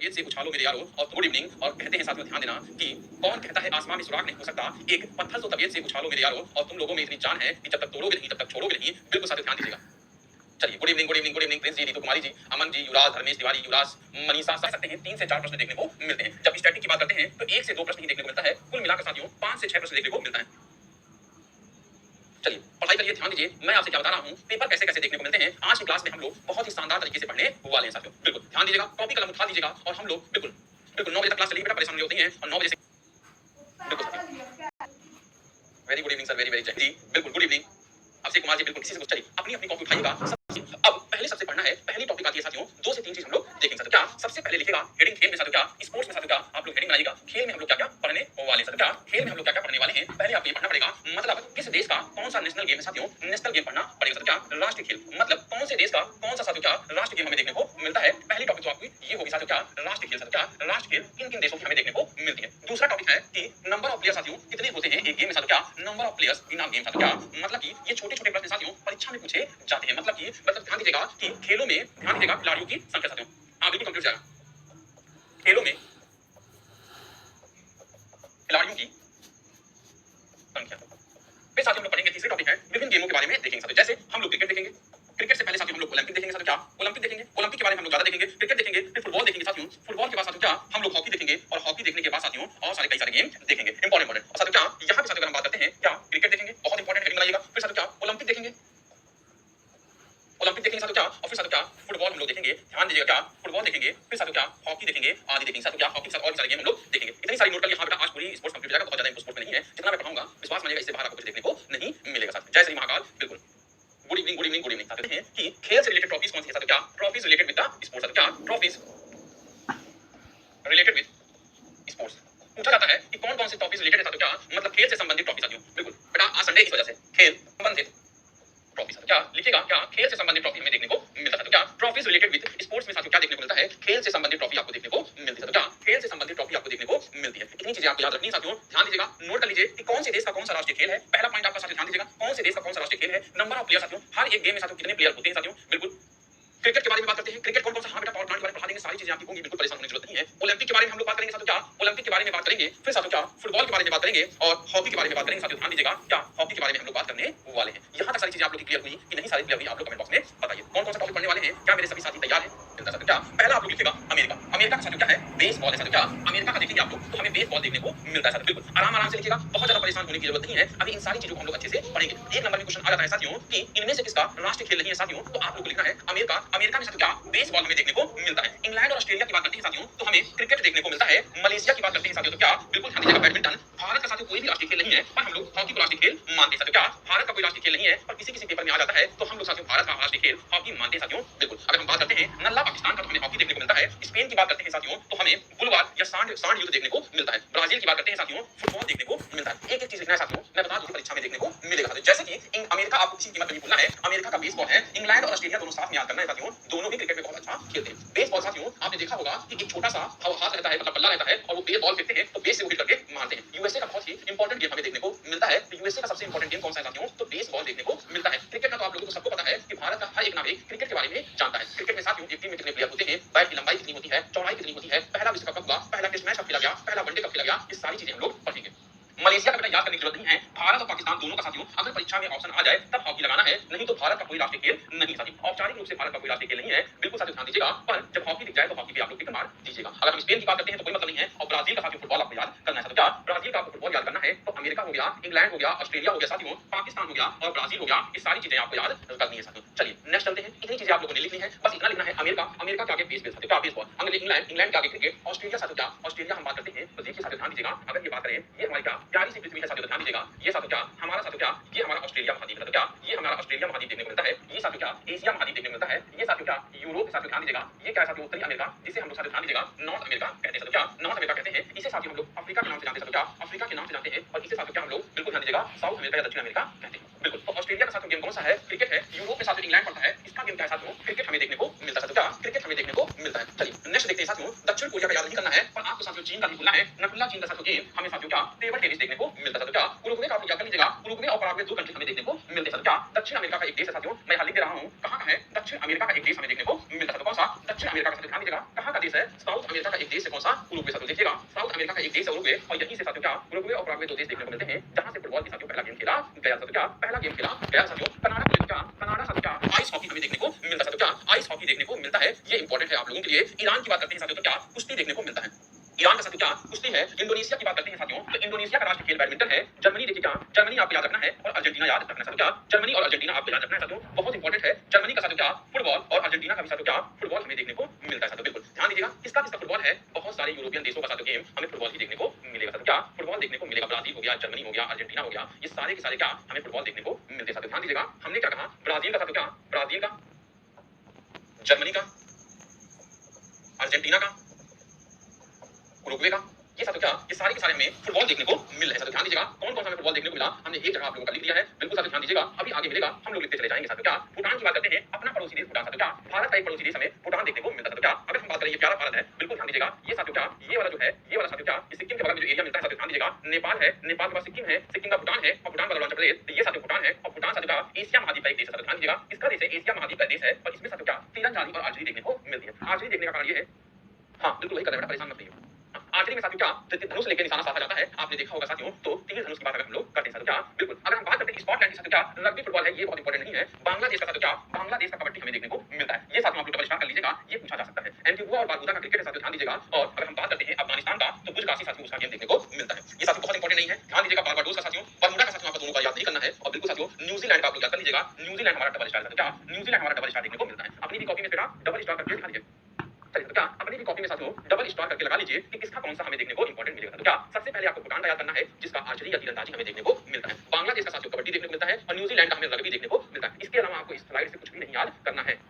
तबीयत से उछालो मेरे यारो और गुड इवनिंग। और कहते हैं साथियों ध्यान देना कि कौन कहता है आसमान में सुराग नहीं हो सकता, एक पत्थर तो तबीयत से उछालो मेरे यारो और तुम लोगों में इतनी जान है कि जब तक तोड़ोगे नहीं तब तक छोड़ोगे नहीं। बिल्कुल साथियों ध्यान दीजिएगा। चलिए good evening good evening good evening Prince ji, Neetu Kumari ji, Aman ji, Yuvraj, Dharmesh Tiwari, Yuvraj, Manisha. सकते हैं 3 से 4 प्रश्न देखने को मिलते हैं। जब स्टैटिक की बात करते हैं तो 1 से 2 प्रश्न ही देखने को मिलता है। कुल मिलाकर साथियों 5 से 6 प्रश्न देखने को मिलता है। चलिए पढ़ाई करिए, ध्यान दीजिए। मैं आपसे क्या बता रहा हूँ, पेपर कैसे कैसे देखने को मिलते हैं। आज की क्लास में हम लोग बहुत ही शानदार तरीके से पढ़ने वाले हैं साथियों। बिल्कुल ध्यान दीजिएगा, कॉपी कलम उठा दीजिएगा और हम लोग बिल्कुल बिल्कुल 9 बजे तक क्लास चलेगी बेटा, परेशानी होती है। और 9 बजे से बिल्कुल साथियों very good evening sir, very very जी बिल्कुल गुड इवनिंग अक्षय कुमार जी। बिल्कुल किसी से चलिए अपनी अपनी कॉपी उठाइएगा। अब पहले सबसे पढ़ना है, पहली टॉपिक आती है साथियों 2 से 3 चीज हम लोग देखेंगे साथियों। क्या सबसे पहले लिखेगा हेडिंग खेल में साथियों, क्या स्पोर्ट्स में साथियों, क्या आप लोग हेडिंग बनाइएगा। खेल में हम लोग क्या क्या पढ़ने वाले हैं साथियों, क्या खेल में हम लोग क्या क्या पढ़ने वाले हैं। पहले आपको ये पढ़ना पड़ेगा मतलब किस देश का कौन सा नेशनल गेम है साथियों, नेशनल गेम पढ़ना पड़ेगा साथियों। क्या राष्ट्रीय खेल मतलब कौन से देश का कौन सा साथियों, क्या राष्ट्रीय गेम हमें देखने को मिलता है। पहली टॉपिक तो आपकी ये होगी साथियों, क्या राष्ट्रीय खेल साथियों, क्या राष्ट्रीय खेल किन किन देशों की हमें देखने को मिलती है। दूसरा टॉपिक है कि नंबर ऑफ प्लेयर साथियों कितने होते हैं एक गेम में साथियों, क्या number of players in a game साथियों। क्या मतलब कि ये छोटे छोटे प्रश्न साथियों परीक्षा में पूछे जाते हैं। मतलब कि ध्यान दीजिएगा कि खेलों में ध्यान दीजिएगा खिलाड़ियों की संख्या साथियों। हाँ बिल्कुल कंप्यूटर जाएगा। खेलों में खिलाड़ियों की संख्या। फिर साथियों हम लोग पढ़ेंगे, तीसरे टॉपिक है विभिन्न गेमों के बारे में देखेंगे साथियों। जैसे हम लोग क्रिकेट देखेंगे, क्रिकेट से पहले साथियों हम लोग ओलंपिक देखेंगे साथियों। क्या ओलंपिक देखेंगे, ओलंपिक के बारे में हम लोग ज्यादा देखेंगे। क्रिकेट देखेंगे, फिर फुटबॉल देखेंगे साथियों। फुटबॉल के बाद साथियों क्या हम लोग हॉकी देखेंगे और हॉकी देखने के बाद साथियों और सारे कई सारे गेम देखेंगे इंपॉर्टेंट। और साथियों क्या यहाँ पे साथियों अगर हम बात करते हैं, क्या क्रिकेट देखेंगे बहुत इंपॉर्टेंट हेडिंग बनाइएगा। फिर साथियों क्या ओलंपिक देखेंगे, ओलंपिक देखेंगे साथियों क्या, और फिर साथियों क्या फुटबॉल हम लोग देखेंगे। ध्यान दीजिएगा, क्या फुटबॉल देखेंगे, फिर साथियों क्या हॉकी देखेंगे, आदि देखेंगे साथियों। क्या हॉकी के साथ और भी सारे गेम हम लोग देखेंगे। इतनी सारी नोट कर लिया। हाँ बेटा आज पूरी स्पोर्ट्स कंप्लीट हो जाएगा, बहुत ज्यादा स्पोर्ट्स में नहीं है। जितना मैं पढ़ाऊंगा विश्वास मानिएगा इससे बाहर आपको कुछ देखने को नहीं मिलेगा साथियों। जय श्री महाकाल। बिल्कुल good evening good evening good evening साथियों। हैं कि खेल से रिलेटेड ट्रॉफीज कौन सी है साथियों, क्या trophies related with the sports साथियों। क्या ट्रॉफीज रिलेटेड विद स्पोर्ट्स पूछा जाता है कि कौन कौन सी ट्रॉफीज रिलेटेड है साथियों। क्या मतलब खेल से संबंधित ट्रॉफी साथियों। बिल्कुल बेटा आज संडे इस वजह से खेल संबंधित ट्रॉफी साथियों। क्या लिखिएगा, क्या खेल से संबंधित ट्रॉफी हमें देखने को मिलता है। क्या ट्रॉफीज रिलेटेड विद स्पोर्ट्स में साथियों क्या देखने को मिलता है, खेल से संबंधित ट्रॉफी आपको देखने को मिलती है। क्या खेल से संबंधित ट्रॉफी आपको देखने को मिलती है। इतनी चीजें आपको याद रखनी है साथियों। ध्यान दीजिएगा, नोट कर लीजिए कि कौन से देश का कौन सा राष्ट्रीय खेल है। पहला पॉइंट आपका साथियों ध्यान दीजिएगा, कौन से देश का कौन सा राष्ट्रीय खेल है। नंबर ऑफ प्लेयर साथियों, हर एक गेम में साथियों कितने प्लेयर होते हैं साथियों। बिल्कुल क्रिकेट के बारे में बात करते हैं, क्रिकेट कौन कौन सा, हाँ बेटा पावर प्लांट के बारे में पढ़ा देंगे, सारी चीजें आपकी होंगी, बिल्कुल परेशान होने की जरूरत नहीं है। ओलंपिक के बारे में हम लोग बात करेंगे साथियों। क्या ओलंपिक के बारे में बात करेंगे, फिर साथियों क्या फुटबॉल के बारे में बात करेंगे और हॉकी के बारे में बात करेंगे साथियों। ध्यान दीजिएगा, क्या हॉकी के बारे में हम लोग बात करने वाले हैं। यहाँ तक सारी चीजें आप लोग की क्लियर हुई कि नहीं, सारी क्लियर हुई आप लोग कमेंट बॉक्स में बताइए कौन कौन सा टॉपिक पढ़ने वाले हैं। क्या मेरे सभी साथी तैयार हैं साथियों। क्या पहला आप लोग लिखिएगा अमेरिका। अमेरिका का साथियों क्या है, बेसबॉल है साथियों। क्या अमेरिका का देखेंगे आप लोग तो हमें बेसबॉल देखने को मिलता है साथियों। बिल्कुल आराम आराम से लिखिएगा, बहुत ज्यादा परेशान होने की जरूरत नहीं है। अभी इन सारी चीजों को हम लोग अच्छे से पढ़ेंगे। एक नंबर में क्वेश्चन आ जाता है साथियों कि इनमें से किसका राष्ट्रीय खेल नहीं है साथियों, तो आप लोग को लिखना है अमेरिका। अमेरिका में साथियों क्या बेसबॉल हमें देखने को मिलता है। इंग्लैंड और ऑस्ट्रेलिया की बात करते हैं साथियों तो हमें क्रिकेट देखने को मिलता है। मलेशिया की बात करते हैं साथियों तो क्या बिल्कुल ध्यान दीजिएगा बैडमिंटन। भारत का साथियों कोई भी राष्ट्रीय खेल नहीं है पर हम लोग हॉकी को राष्ट्रीय खेल मानते हैं साथियों। क्या भारत का कोई राष्ट्रीय खेल नहीं है पर किसी किसी पेपर में आ जाता है तो हम लोग साथियों भारत का राष्ट्रीय खेल हॉकी मानते हैं साथियों। बिल्कुल अगर हम बात करते हैं नल्ला पाकिस्तान का तो हमें हॉकी देखने को मिलता है। स्पेन की बात करते हैं साथियों तो हमें बुलवार या सांड सांड युद्ध देखने को मिलता है। ब्राजील की बात करते हैं साथियों फुटबॉल देखने को मिलता है। एक एक चीज लिखना है साथियों, मैं बता दूं परीक्षा में देखने को मिलेगा साथियों। जैसे कि अमेरिका आपको किसी कीमत नहीं भूलना है, अमेरिका का बेसबॉल है। इंग्लैंड और ऑस्ट्रेलिया दोनों साथ में याद करना है साथियों, दोनों ही क्रिकेट में बहुत अच्छा खेलते हैं। बेसबॉल साथियों आपने देखा होगा कि एक छोटा सा हाथ रहता है, मतलब बल्ला रहता है और वो बेसबॉल फेंकते हैं तो बेस से वो हिट करके मारते हैं। यूएसए का बहुत ही इंपॉर्टेंट गेम हमें देखने को मिलता है। तो यूएसए का सबसे इंपॉर्टेंट गेम कौन सा है साथियों, तो बेसबॉल देखने को मिलता है। क्रिकेट का तो आप लोगों को सबको पता है कि भारत का हर एक नागरिक क्रिकेट के बारे में जानता है। क्रिकेट में साथियों एक टीम में कितने प्लेयर होते हैं, बैट की लंबाई कितनी होती है, चौड़ाई कितनी होती है, पहला विश्व कप कब हुआ, पहला टेस्ट मैच कब खेला गया, पहला वनडे कब खेला गया, ये सारी चीजें हम लोग पढ़ेंगे। मलेशिया का बेटा याद करने की जरूरत नहीं है। भारत और पाकिस्तान दोनों का साथियों अगर परीक्षा में ऑप्शन आ जाए तब हॉकी लगाना है, नहीं तो भारत का कोई राष्ट्रीय खेल नहीं साथियों। औपचारिक रूप से भारत का कोई राष्ट्रीय खेल नहीं है, बिल्कुल साथियों ध्यान दीजिएगा। पर जब हॉकी दिख जाए तो हॉकी पे आप लोग टिक मार दीजिएगा। अगर हम स्पेन की बात करते हैं तो कोई मतलब नहीं है। और ब्राजील का साथियों फुटबॉल आपको याद करना है साथियों। क्या ब्राजील का आपको फुटबॉल याद करना है तो अमेरिका हो गया, इंग्लैंड हो गया, ऑस्ट्रेलिया हो गया साथियों, पाकिस्तान हो गया और ब्राजील हो गया, ये सारी चीजें आपको याद करनी है साथियों। चलिए नेक्स्ट चलते हैं। इतनी चीजें आप लोगों ने लिखनी है, बस इतना लिखना है। अमेरिका, अमेरिका के आगे बेसबॉल साथियों, क्या बेसबॉल। इंग्लैंड, इंग्लैंड के आगे क्रिकेट। ऑस्ट्रेलिया साथियों क्या, ऑस्ट्रेलिया हम बात करते हैं तो देखिए साथियों ध्यान दीजिएगा। अगर ये बात करें ये हमारी क्या प्यारी सी पृथ्वी है साथियों, ध्यान दीजिएगा। ये साथियों क्या हमारा साथियों क्या, ये हमारा ऑस्ट्रेलिया महाद्वीप है। क्या ये हमारा ऑस्ट्रेलिया महाद्वीप देखने को मिलता है। ये साथियों क्या एशिया महाद्वीप देखने को मिलता है। ये साथियों क्या यूरोप साथियों ध्यान दीजिएगा। ये क्या साथियों उत्तरी अमेरिका, जिसे हम लोग साथियों ध्यान दीजिएगा नॉर्थ अमेरिका कहते हैं साथियों। क्या नॉर्थ अमेरिका कहते हैं। इसे साथियों हम लोग अफ्रीका के नाम से जानते हैं साथियों। क्या अफ्रीका के नाम से जानते हैं। और इसे साथियों क्या हम लोग बिल्कुल ध्यान दीजिएगा साउथ अमेरिका या दक्षिण अमेरिका कहते हैं। बिल्कुल। तो ऑस्ट्रेलिया का साथियों गेम कौन सा है? क्रिकेट है। यूरोप में साथियों इंग्लैंड पड़ता है। इसका गेम क्या है साथियों? क्रिकेट हमें देखने को मिलता है। तो क्या क्रिकेट हमें देखने को मिलता है। चलिए नेक्स्ट देखते हैं साथियों। दक्षिण कोरिया का याद नहीं करना है और आपको साथियों चीन का भी बोलना है। नकुल्ला चीन का साथियों गेम हमें साथियों क्या टेबल टेनिस देखने को मिलता है। तो क्या उरुग्वे का आप याद कर लीजिएगा। उरुग्वे और पराग्वे दो कंट्री हमें देखने को मिलते हैं। क्या दक्षिण अमेरिका का एक देश है साथियों। मैं यहाँ लिख दे रहा हूँ कहाँ का है। दक्षिण अमेरिका का एक देश हमें देखने को मिलता है। तो कौन सा? दक्षिण अमेरिका का साथियों ध्यान दीजिएगा। कहाँ का देश है? साउथ अमेरिका का एक देश है। कौन सा? उरुग्वे साथियों देखिएगा। साउथ अमेरिका का एक देश है उरुग्वे और यहीं से साथियों क्या उरुग्वे और पराग्वे दो देश देखने को मिलते हैं जहाँ से फुटबॉल की साथियों पहला गेम खेला गया। साथियों क्या पहला गेम खेला गया साथियों। कनाडा को क्या कनाडा साथियों क्या आइस हॉकी हमें देखने को मिलता है। साथियों क्या आइस हॉकी देखने को मिलता है। ये इंपॉर्टेंट है आप लोगों के लिए। ईरान की बात करते हैं साथियों तो क्या कुश्ती देखने को मिलता है। ईरान का साथियों क्या कुश्ती है। इंडोनेशिया की बात करते हैं साथियों तो इंडोनेशिया का राष्ट्रीय खेल बैडमिंटन है। जर्मनी देखिए क्या जर्मनी आपको याद रखना है और अर्जेंटीना याद रखना है साथियों। क्या जर्मनी और अर्जेंटीना आपको याद रखना है साथियों। बहुत इंपॉर्टेंट है। जर्मनी का साथियों क्या फुटबॉल और अर्जेंटीना का भी साथियों क्या फुटबॉल हमें देखने को मिलता है साथियों। बिल्कुल ध्यान दीजिएगा। किसका किसका फुटबॉल है? बहुत सारे यूरोपियन देशों का साथियों गेम हमें फुटबॉल ही देखने को मिलेगा साथियों। क्या फुटबॉल देखने को मिलेगा। ब्राजील हो गया, जर्मनी हो गया, अर्जेंटीना हो गया, ये सारे के सारे क्या हमें फुटबॉल देखने को मिलते हैं साथियों। ध्यान दीजिएगा हमने क्या कहा ब्राजील का साथियों क्या ब्राजील का, जर्मनी का, अर्जेंटीना का, उरुग्वे का, ये साथियों क्या ये सारे के सारे हमें फुटबॉल देखने को मिल रहे हैं साथियों। ध्यान दीजिएगा कौन कौन सा हमें फुटबॉल देखने को मिला हमने एक जगह आप लोगों का लिख दिया है। बिल्कुल साथियों ध्यान दीजिएगा अभी आगे मिलेगा हम लोग लिखते चले जाएंगे साथियों। क्या भूटान की बात करते हैं अपना पड़ोसी देश भूटान साथियों। क्या भारत का एक पड़ोसी देश हमें भूटान देखने को मिलता है साथियों। क्या अगर हम बात करें ये प्यारा भारत है बिल्कुल ध्यान दीजिएगा। ये साथियों क्या ये वाला जो है ये वाला साथियों क्या सिक्किम के बगल में जो एरिया मिलता है साथियों ध्यान दीजिएगा। नेपाल है, नेपाल के बाद सिक्किम है, सिक्किम का भूटान है और भूटान का अरुणाचल प्रदेश। तो ये साथियों भूटान है और भूटान साथियों का एशिया महाद्वीप का एक देश है साथियों। ध्यान दीजिएगा इसका देश है एशिया महाद्वीप का देश है और इसमें साथियों क्या तीरंदाजी और आर्चरी देखने को मिलती है। आर्चरी देखने का कारण ये है हाँ बिल्कुल वही कर रहे हैं परेशान मत होइए। आर्चरी में साथियों क्या धनुष लेके निशाना साधा जाता है आपने देखा होगा साथियों। तो तीर धनुष की बात अगर हम लोग करते हैं साथियों क्या बिल्कुल अगर हम बात करते हैं स्कॉटलैंड की साथियों क्या रग्बी फुटबॉल है ये बहुत इंपॉर्टेंट नहीं है। बांग्लादेश का साथियों क्या बांग्लादेश का कबड्डी हमें देखने को मिलता है। ये साथियों आप लोग डबल स्टार कर लीजिएगा ये पूछा जा सकता है। एंटीगुआ और बारबुदा का क्रिकेट है साथियों ध्यान दीजिएगा। और अगर हम बात करते हैं अफगानिस्तान का तो बुजगासी साथियों उसका गेम देखने को मिलता है। ये साथियों बहुत इंपॉर्टेंट नहीं है ध्यान दीजिएगा। बारबाडोस का साथियों बरमुडा का साथियों आपको दोनों का याद नहीं करना है और बिल्कुल साथियों न्यूजीलैंड का आप लोग याद कर लीजिएगा। न्यूजीलैंड हमारा डबल स्टार साथियों क्या न्यूजीलैंड हमारा डबल स्टार देखने को मिलता है। अपनी भी कॉपी में बेटा डबल स्टार करके दिखा दीजिए। चलिए तो क्या अपनी भी कॉपी में साथियों डबल स्टार करके लगा लीजिए कि किसका कौन सा हमें देखने को इंपॉर्टेंट मिलेगा। तो क्या सबसे पहले आपको भूटान का याद करना है जिसका आर्चरी या तीरंदाजी हमें देखने को मिलता है। बांग्लादेश का साथियों कबड्डी देखने को मिलता है और न्यूजीलैंड का हमें रग्बी देखने को मिलता है। इसके अलावा आपको इस स्लाइड से कुछ भी नहीं याद करना है।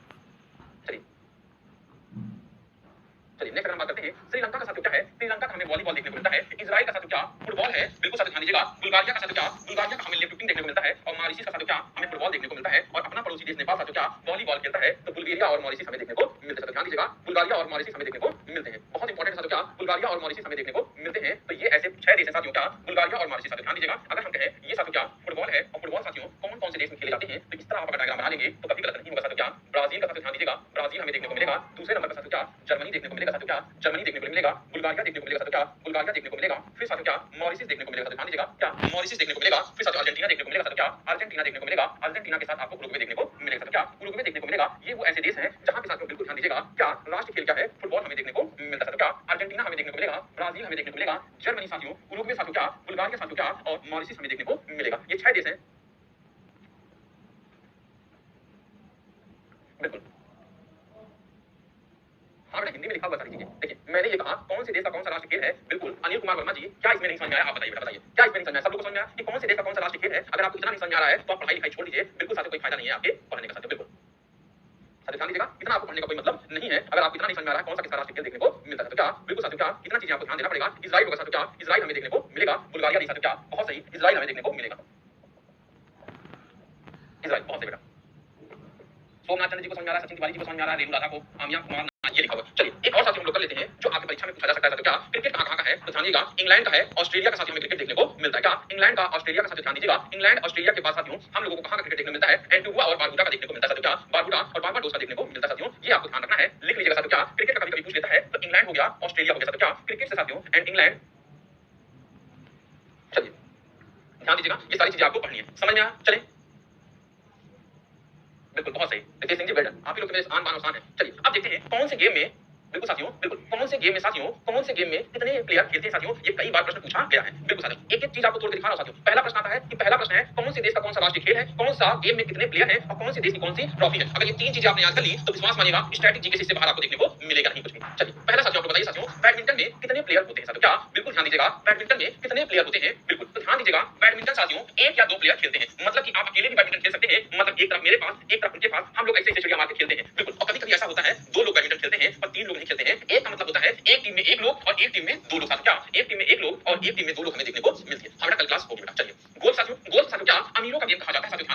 चलिए नेक्स्ट अगर हम बात करते हैं श्रीलंका का साथियों क्या है। श्रीलंका का हमें वॉलीबॉल देखने को मिलता है। इजराइल का साथियों क्या फुटबॉल है बिल्कुल साथियों ध्यान दीजिएगा। बुल्गारिया का साथियों क्या बुल्गारिया का हमें लिफ्टिंग देखने को मिलता है और मॉरिशस का साथियों क्या हमें फुटबॉल देखने को मिलता है और अपना पड़ोसी देश नेपाल साथियों क्या वॉलीबॉल खेलता है। तो बुल्गारिया और मॉरिशस हमें देखने को मिलते हैं। ध्यान दीजिएगा बुल्गारिया और मॉरिशस हमें देखने को मिलते हैं। बहुत इंपॉर्टेंट साथियों क्या बुल्गारिया और मॉरिशस हमें देखने को मिलते हैं। तो ये ऐसे 6 देश हैं साथियों क्या बुल्गारिया और मॉरिशस साथियों ध्यान दीजिएगा। अगर हम कहें ये साथियों क्या फुटबॉल है और फुटबॉल साथियों कौन कौन से देश में खेले जाते हैं तो इस तरह आप डायग्राम बना लेंगे तो कभी गलत नहीं होगा साथियों। क्या ब्राजील का साथियों ध्यान दीजिएगा ब्राजील हमें देखने को मिलेगा। दूसरे नंबर पर साथियों क्या जर्मनी देखने को मिलेगा साथियों। क्या जर्मनी देखने को मिलेगा। बुल्गारिया देखने को मिलेगा साथियों। क्या बुल्गारिया देखने को मिलेगा। फिर साथियों क्या मॉरिशस देखने को मिलेगा साथियों। ध्यान दीजिएगा क्या मॉरिशस देखने को मिलेगा। फिर साथियों अर्जेंटीना देखने को मिलेगा साथियों। क्या अर्जेंटीना देखने को मिलेगा। अर्जेंटीना के साथ आपको उरुग्वे देखने को मिलेगा साथियों। क्या उरुग्वे देखने को मिलेगा। ये वो ऐसे देश हैं जहां पे साथियों बिल्कुल ध्यान दीजिएगा क्या राष्ट्रीय खेल क्या है फुटबॉल हमें देखने को मिलता है साथियों। क्या अर्जेंटीना हमें देखने को मिलेगा, ब्राजील हमें देखने को मिलेगा, जर्मनी साथियों, उरुग्वे साथियों क्या बुल्गारिया साथियों क्या और मॉरिशस हमें देखने को मिलेगा। ये 6 देश हैं बिल्कुल। हाँ बेटा हिंदी में लिखा हुआ सारी चीजें। देखिए मैंने ये कहा कौन से देश का कौन सा राष्ट्रीय खेल है। बिल्कुल अनिल कुमार वर्मा जी क्या इसमें नहीं समझ में आया आप बताइए बेटा बताइए क्या इसमें नहीं समझ में आया। सब लोग को समझ में आया कि कौन से देश का कौन सा राष्ट्रीय खेल है। अगर आपको इतना नहीं समझ में आ रहा है तो आप पढ़ाई लिखाई छोड़ दीजिए। बिल्कुल साथियों कोई फायदा नहीं है आपके पढ़ने का साथियों। बिल्कुल साथियों ध्यान दीजिएगा इतना आपको पढ़ने का कोई मतलब नहीं है अगर आपको इतना नहीं समझ में आ रहा है कौन सा किसका राष्ट्रीय खेल देखने को मिलता है। तो क्या बिल्कुल साथियों क्या इतना चीजें आपको ध्यान देना पड़ेगा। इजराइल होगा साथियों क्या इजराइल हमें देखने को मिलेगा। बुल्गारिया नहीं साथियों क्या बहुत सही इजराइल हमें देखने को मिलेगा। इजराइल बहुत सही बेटा। सोमनाथ चंद्र जी को समझ में आ रहा है, सचिन तिवारी जी को समझ में आ रहा है, रेणु राधा को, आमिया कुमार ये लिखा हुआ। चलिए एक और साथी हम लोग कर लेते हैं जो आपकी परीक्षा में पूछा जा सकता है। तो क्या क्रिकेट कहां का है तो ध्यान दीजिएगा इंग्लैंड का है, ऑस्ट्रेलिया का साथी हमें क्रिकेट देखने को मिलता है। क्या इंग्लैंड का ऑस्ट्रेलिया का साथी ध्यान दीजिएगा इंग्लैंड ऑस्ट्रेलिया के बाद साथियों हम लोगों को कहां का क्रिकेट देखने को मिलता है एंटीगुआ और बारबुडा का देखने को मिलता है। क्या बारबुडा और बारबाडोस का देखने को मिलता है साथियों। ये आपको ध्यान रखना है लिख लीजिएगा साथियों। क्या क्रिकेट का कभी कभी पूछ लेता है तो इंग्लैंड हो गया ऑस्ट्रेलिया हो गया साथियों। क्या क्रिकेट से साथियों एंड इंग्लैंड। चलिए ध्यान दीजिएगा ये सारी चीजें आपको पढ़नी है समझ में आया। चलिए बिल्कुल बहुत सही रितेश सिंह जी वेल डन आप ही लोग के मेरे आन बान आसान है। चलिए अब देखते हैं कौन से गेम में बिल्कुल साथियों बिल्कुल कौन से गेम में साथियों कौन से गेम में कितने प्लेयर खेलते हैं साथियों। ये कई बार प्रश्न पूछा गया है। बिल्कुल साथियों एक एक चीज आपको तोड़ के दिखा रहा हूं साथियों। पहला प्रश्न आता है कि पहला प्रश्न है कौन से देश का कौन सा राष्ट्रीय खेल है, कौन सा गेम में कितने प्लेयर हैं और कौन से देश की कौन सी ट्रॉफी है। अगर ये 3 चीजें आपने याद कर ली तो विश्वास मानिएगा स्टैटिक जीके से इससे बाहर आपको देखने को मिलेगा नहीं कुछ भी। चलिए पहला साथियों आपको बताइए साथियों बैडमिंटन में कितने प्लेयर होते हैं साथियों। क्या बिल्कुल ध्यान दीजिएगा बैडमिंटन में कितने प्लेयर होते हैं। बिल्कुल तो ध्यान दीजिएगा बैडमिंटन साथियों 1 या 2 प्लेयर खेलते हैं। मतलब कि आप अकेले भी बैडमिंटन खेल सकते हैं। मतलब एक तरफ मेरे पास एक तरफ उनके पास हम लोग ऐसे ऐसे चिड़िया मार के खेलते हैं। बिल्कुल और कभी-कभी ऐसा होता है 2 लोग बैडमिंटन खेलते हैं और 3 लोग नहीं खेलते हैं। एक का मतलब होता है एक टीम में 1 लोग और एक टीम में 2 लोग साथियों। क्या एक टीम में 1 लोग और एक टीम में 2 लोग हमें देखने को मिलती है। हमारा कल क्लास होगी बेटा। चलिए गोल्फ साथियों क्या अमीरों का गेम कहा जाता है साथियों।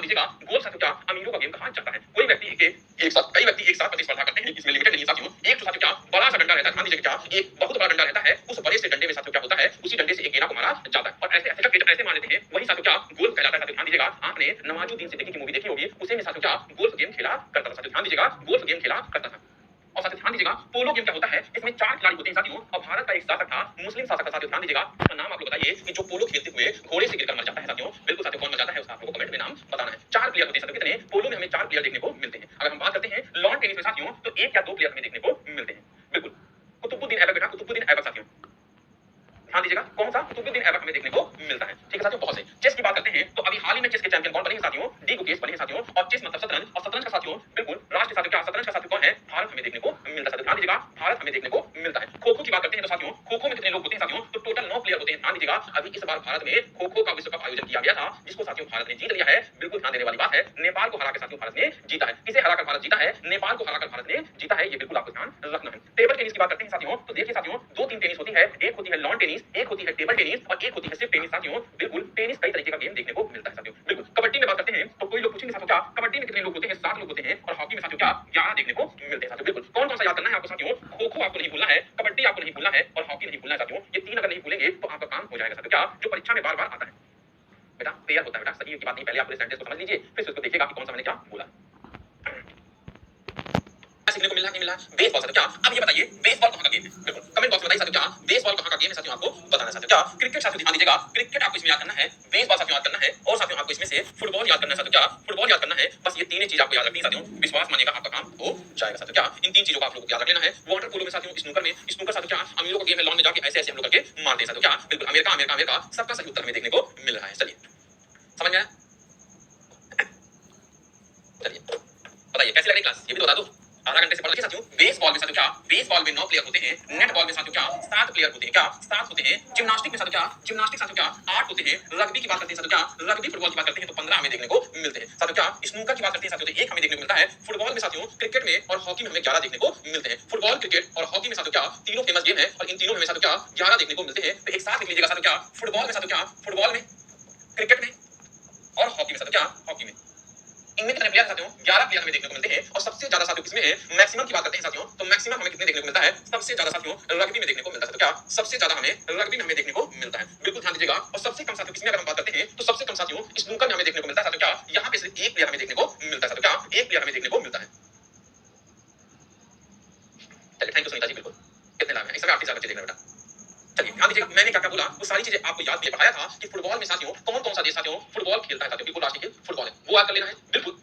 जाता है। कोई व्यक्ति के कई व्यक्ति एक साथ प्रतिस्पर्धा करते हैं, इसमें लिमिटेड नहीं है साथियों। एक तो साथियों क्या बड़ा सा डंडा रहता है, ध्यान दीजिए क्या एक बहुत बड़ा डंडा रहता है, उस बड़े से डंडे में साथियों क्या होता है, उसी डंडे से एक गेना को मारा जाता है और ऐसे ऐसे करके ऐसे मार लेते हैं, वही साथियों क्या गोल्फ कहलाता है। साथियों ध्यान दीजिएगा, आपने नवाजुद्दीन सिद्दीकी की मूवी देखी होगी, उसे में साथियों क्या गोल्फ गेम खेला करता था। साथियों ध्यान दीजिएगा, गोल्फ गेम खेला करता था। और साथियों ध्यान दीजिएगा, पोलो गेम क्या होता है, इसमें 4 खिलाड़ी होते हैं साथियों और भारत का एक शासक था, मुस्लिम शासक था। साथियों ध्यान दीजिएगा, उसका नाम आप लोग बताइए कि जो पोलो खेलते हुए घोड़े से गिरकर मर जाता है। साथियों बिल्कुल साथियों, कौन मर जाता है उसका आप लोगों को कमेंट में नाम बताना है। 4 प्लेयर होते हैं साथियों, कितने पोलो में हमें 4 प्लेयर देखने को मिलते हैं। अगर हम बात करते हैं लॉन टेनिस में साथियों, तो 1 या 2 प्लेयर हमें देखने को मिलते हैं। बिल्कुल कुतुबुद्दीन ऐबक बेटा, कुतुबुद्दीन ऐबक साथियों ध्यान दीजिएगा, कौन सा कुतुबुद्दीन ऐबक हमें देखने को मिलता है। ठीक है साथियों, बहुत सही। चेस की बात करते हैं तो अभी हाल ही में चेस के चैंपियन कौन बने हैं साथियों, डी गुकेश बने हैं साथियों। और चेस मतलब शतरंज, और शतरंज का साथियों बिल्कुल राष्ट्र साथियों क्या शतरंज का साथियों कौन है, भारत हमें देखने को मिलता है। ध्यान दीजिएगा, भारत हमें देखने को मिलता है। खो खो की बात करते हैं तो साथियों खो खो में कितने लोग होते हैं साथियों, तो टोटल 9 प्लेयर होते हैं। ध्यान दीजिएगा, अभी इस बार भारत में खो खो का विश्व कप आयोजन किया गया था, जिसको साथियों भारत ने जीत लिया है। बिल्कुल ध्यान देने वाली बात है, नेपाल को हराकर साथियों भारत ने जीता है। किसे हराकर भारत जीता है, नेपाल को हराकर भारत ने जीता है, ये बिल्कुल आपको ध्यान रखना है। टेबल टेनिस की बात करते हैं साथियों, तो देखिए साथियों 2-3 टेनिस होती है, एक होती है लॉन टेनिस, एक होती है टेबल टेनिस और एक होती है सिर्फ टेनिस। साथियों बिल्कुल टेनिस कई तरीके का गेम देखने को मिलता है साथियों। बिल्कुल कबड्डी में बात करते हैं तो कोई लोग पूछेंगे साथियों क्या कबड्डी में कितने लोग होते हैं, 7 लोग होते हैं और हॉकी में साथियों क्या 11 देखने को मिलते हैं साथियों। बिल्कुल कौन कौन सा याद करना है आपको साथियों, खो खो आपको नहीं भूलना है, कबड्डी आपको नहीं भूलना है और हॉकी नहीं भूलना है साथियों। ये 3 अगर नहीं भूलेंगे तो आपका काम हो जाएगा साथियों। क्या जो परीक्षा में बार-बार आता है बेटा, पेयर होता है बेटा, सही की बात नहीं, पहले आप पूरे सेंटेंस को समझ लीजिए, फिर उसको देखिएगा कि कौन सा मैंने क्या बोला। सीखने को मिला नहीं मिला, बेसबॉल साथियों क्या, अब ये बताइए बेसबॉल कहां का गेम है। बिल्कुल कमेंट बॉक्स में बताइए साथियों क्या बेसबॉल कहां का गेम है, साथियों आपको बताना है। साथियों क्या क्रिकेट, साथियों ध्यान दीजिएगा, क्रिकेट आपको इसमें याद करना है, बेसबॉल साथियों याद करना है और साथियों आपको इसमें से फुटबॉल याद करना है। साथियों क्या फुटबॉल याद करना है, बस ये तीन चीज आपको याद रखनी है साथियों, विश्वास मानिएगा आपका काम हो जाएगा। साथियों क्या इन 3 चीजों का आप लोगों को याद रख लेना है। वाटर पोलो में साथियों स्नूकर साथियों क्या अमीरों का गेम है, लॉन में जाके ऐसे ऐसे हम लोग करके मारते हैं साथियों क्या। बिल्कुल अमेरिका अमेरिका अमेरिका, सबका सही उत्तर हमें देखने को मिल रहा है। चलिए समझ में आया, चलिए बताइए कैसी लगी क्लास, ये भी तो बता दो। आधा घंटे से पढ़ लिया साथियों। बेसबॉल में साथियों क्या बेसबॉल में 9 प्लेयर होते हैं, नेट बॉल में साथियों क्या 7 प्लेयर होते हैं, क्या 7 होते हैं। जिम्नास्टिक में साथियों क्या जिम्नास्टिक साथियों क्या 8 होते हैं। रग्बी की बात करते हैं साथियों क्या रग्बी फुटबॉल की बात करते हैं तो 15 हमें देखने को मिलते हैं साथियों। क्या स्नूकर की बात करते हैं साथियों तो 1 हमें देखने को मिलता है। फुटबॉल में साथियों क्रिकेट में और हॉकी में हमें 11 देखने को मिलते हैं। फुटबॉल क्रिकेट और हॉकी में साथियों क्या तीनों फेमस गेम है और इन तीनों में साथियों क्या 11 देखने को मिलते हैं। तो एक साथ लिख लीजिएगा साथियों क्या फुटबॉल में साथियों क्या फुटबॉल में, क्रिकेट में और हॉकी में साथियों क्या हॉकी में। इनमें कितने प्लेयर साथियों 11 प्लेयर हमें देखने को मिलते हैं और सबसे ज्यादा साथियों किसमें है, मैक्सिमम की बात करते हैं साथियों तो मैक्सिमम हमें कितने देखने को मिलता है, सबसे ज्यादा साथियों रग्बी में देखने को मिलता है। तो क्या सबसे ज्यादा हमें रग्बी में हमें देखने को मिलता है, बिल्कुल ध्यान दीजिएगा। और सबसे कम साथियों किसमें अगर हम बात करते हैं तो सबसे कम साथियों स्नूकर में हमें देखने को मिलता है। साथियों क्या यहाँ पे सिर्फ 1 प्लेयर हमें देखने को मिलता है। साथियों क्या 1 प्लेयर हमें देखने को मिलता है। चलिए थैंक यू सुनीता जी, बिल्कुल कितने लाभ है इस समय आप बच्चे देखना बेटा। चलिए ध्यान दीजिएगा मैंने क्या क्या बोला, वो सारी चीजें आपको याद पढ़ाया था कि फुटबॉल में साथियों कौन कौन सा देश साथियों फुटबॉल खेलता है। साथियों बिल्कुल राष्ट्रीय खेल फुटबॉल है, वो याद कर लेना है बिल्कुल।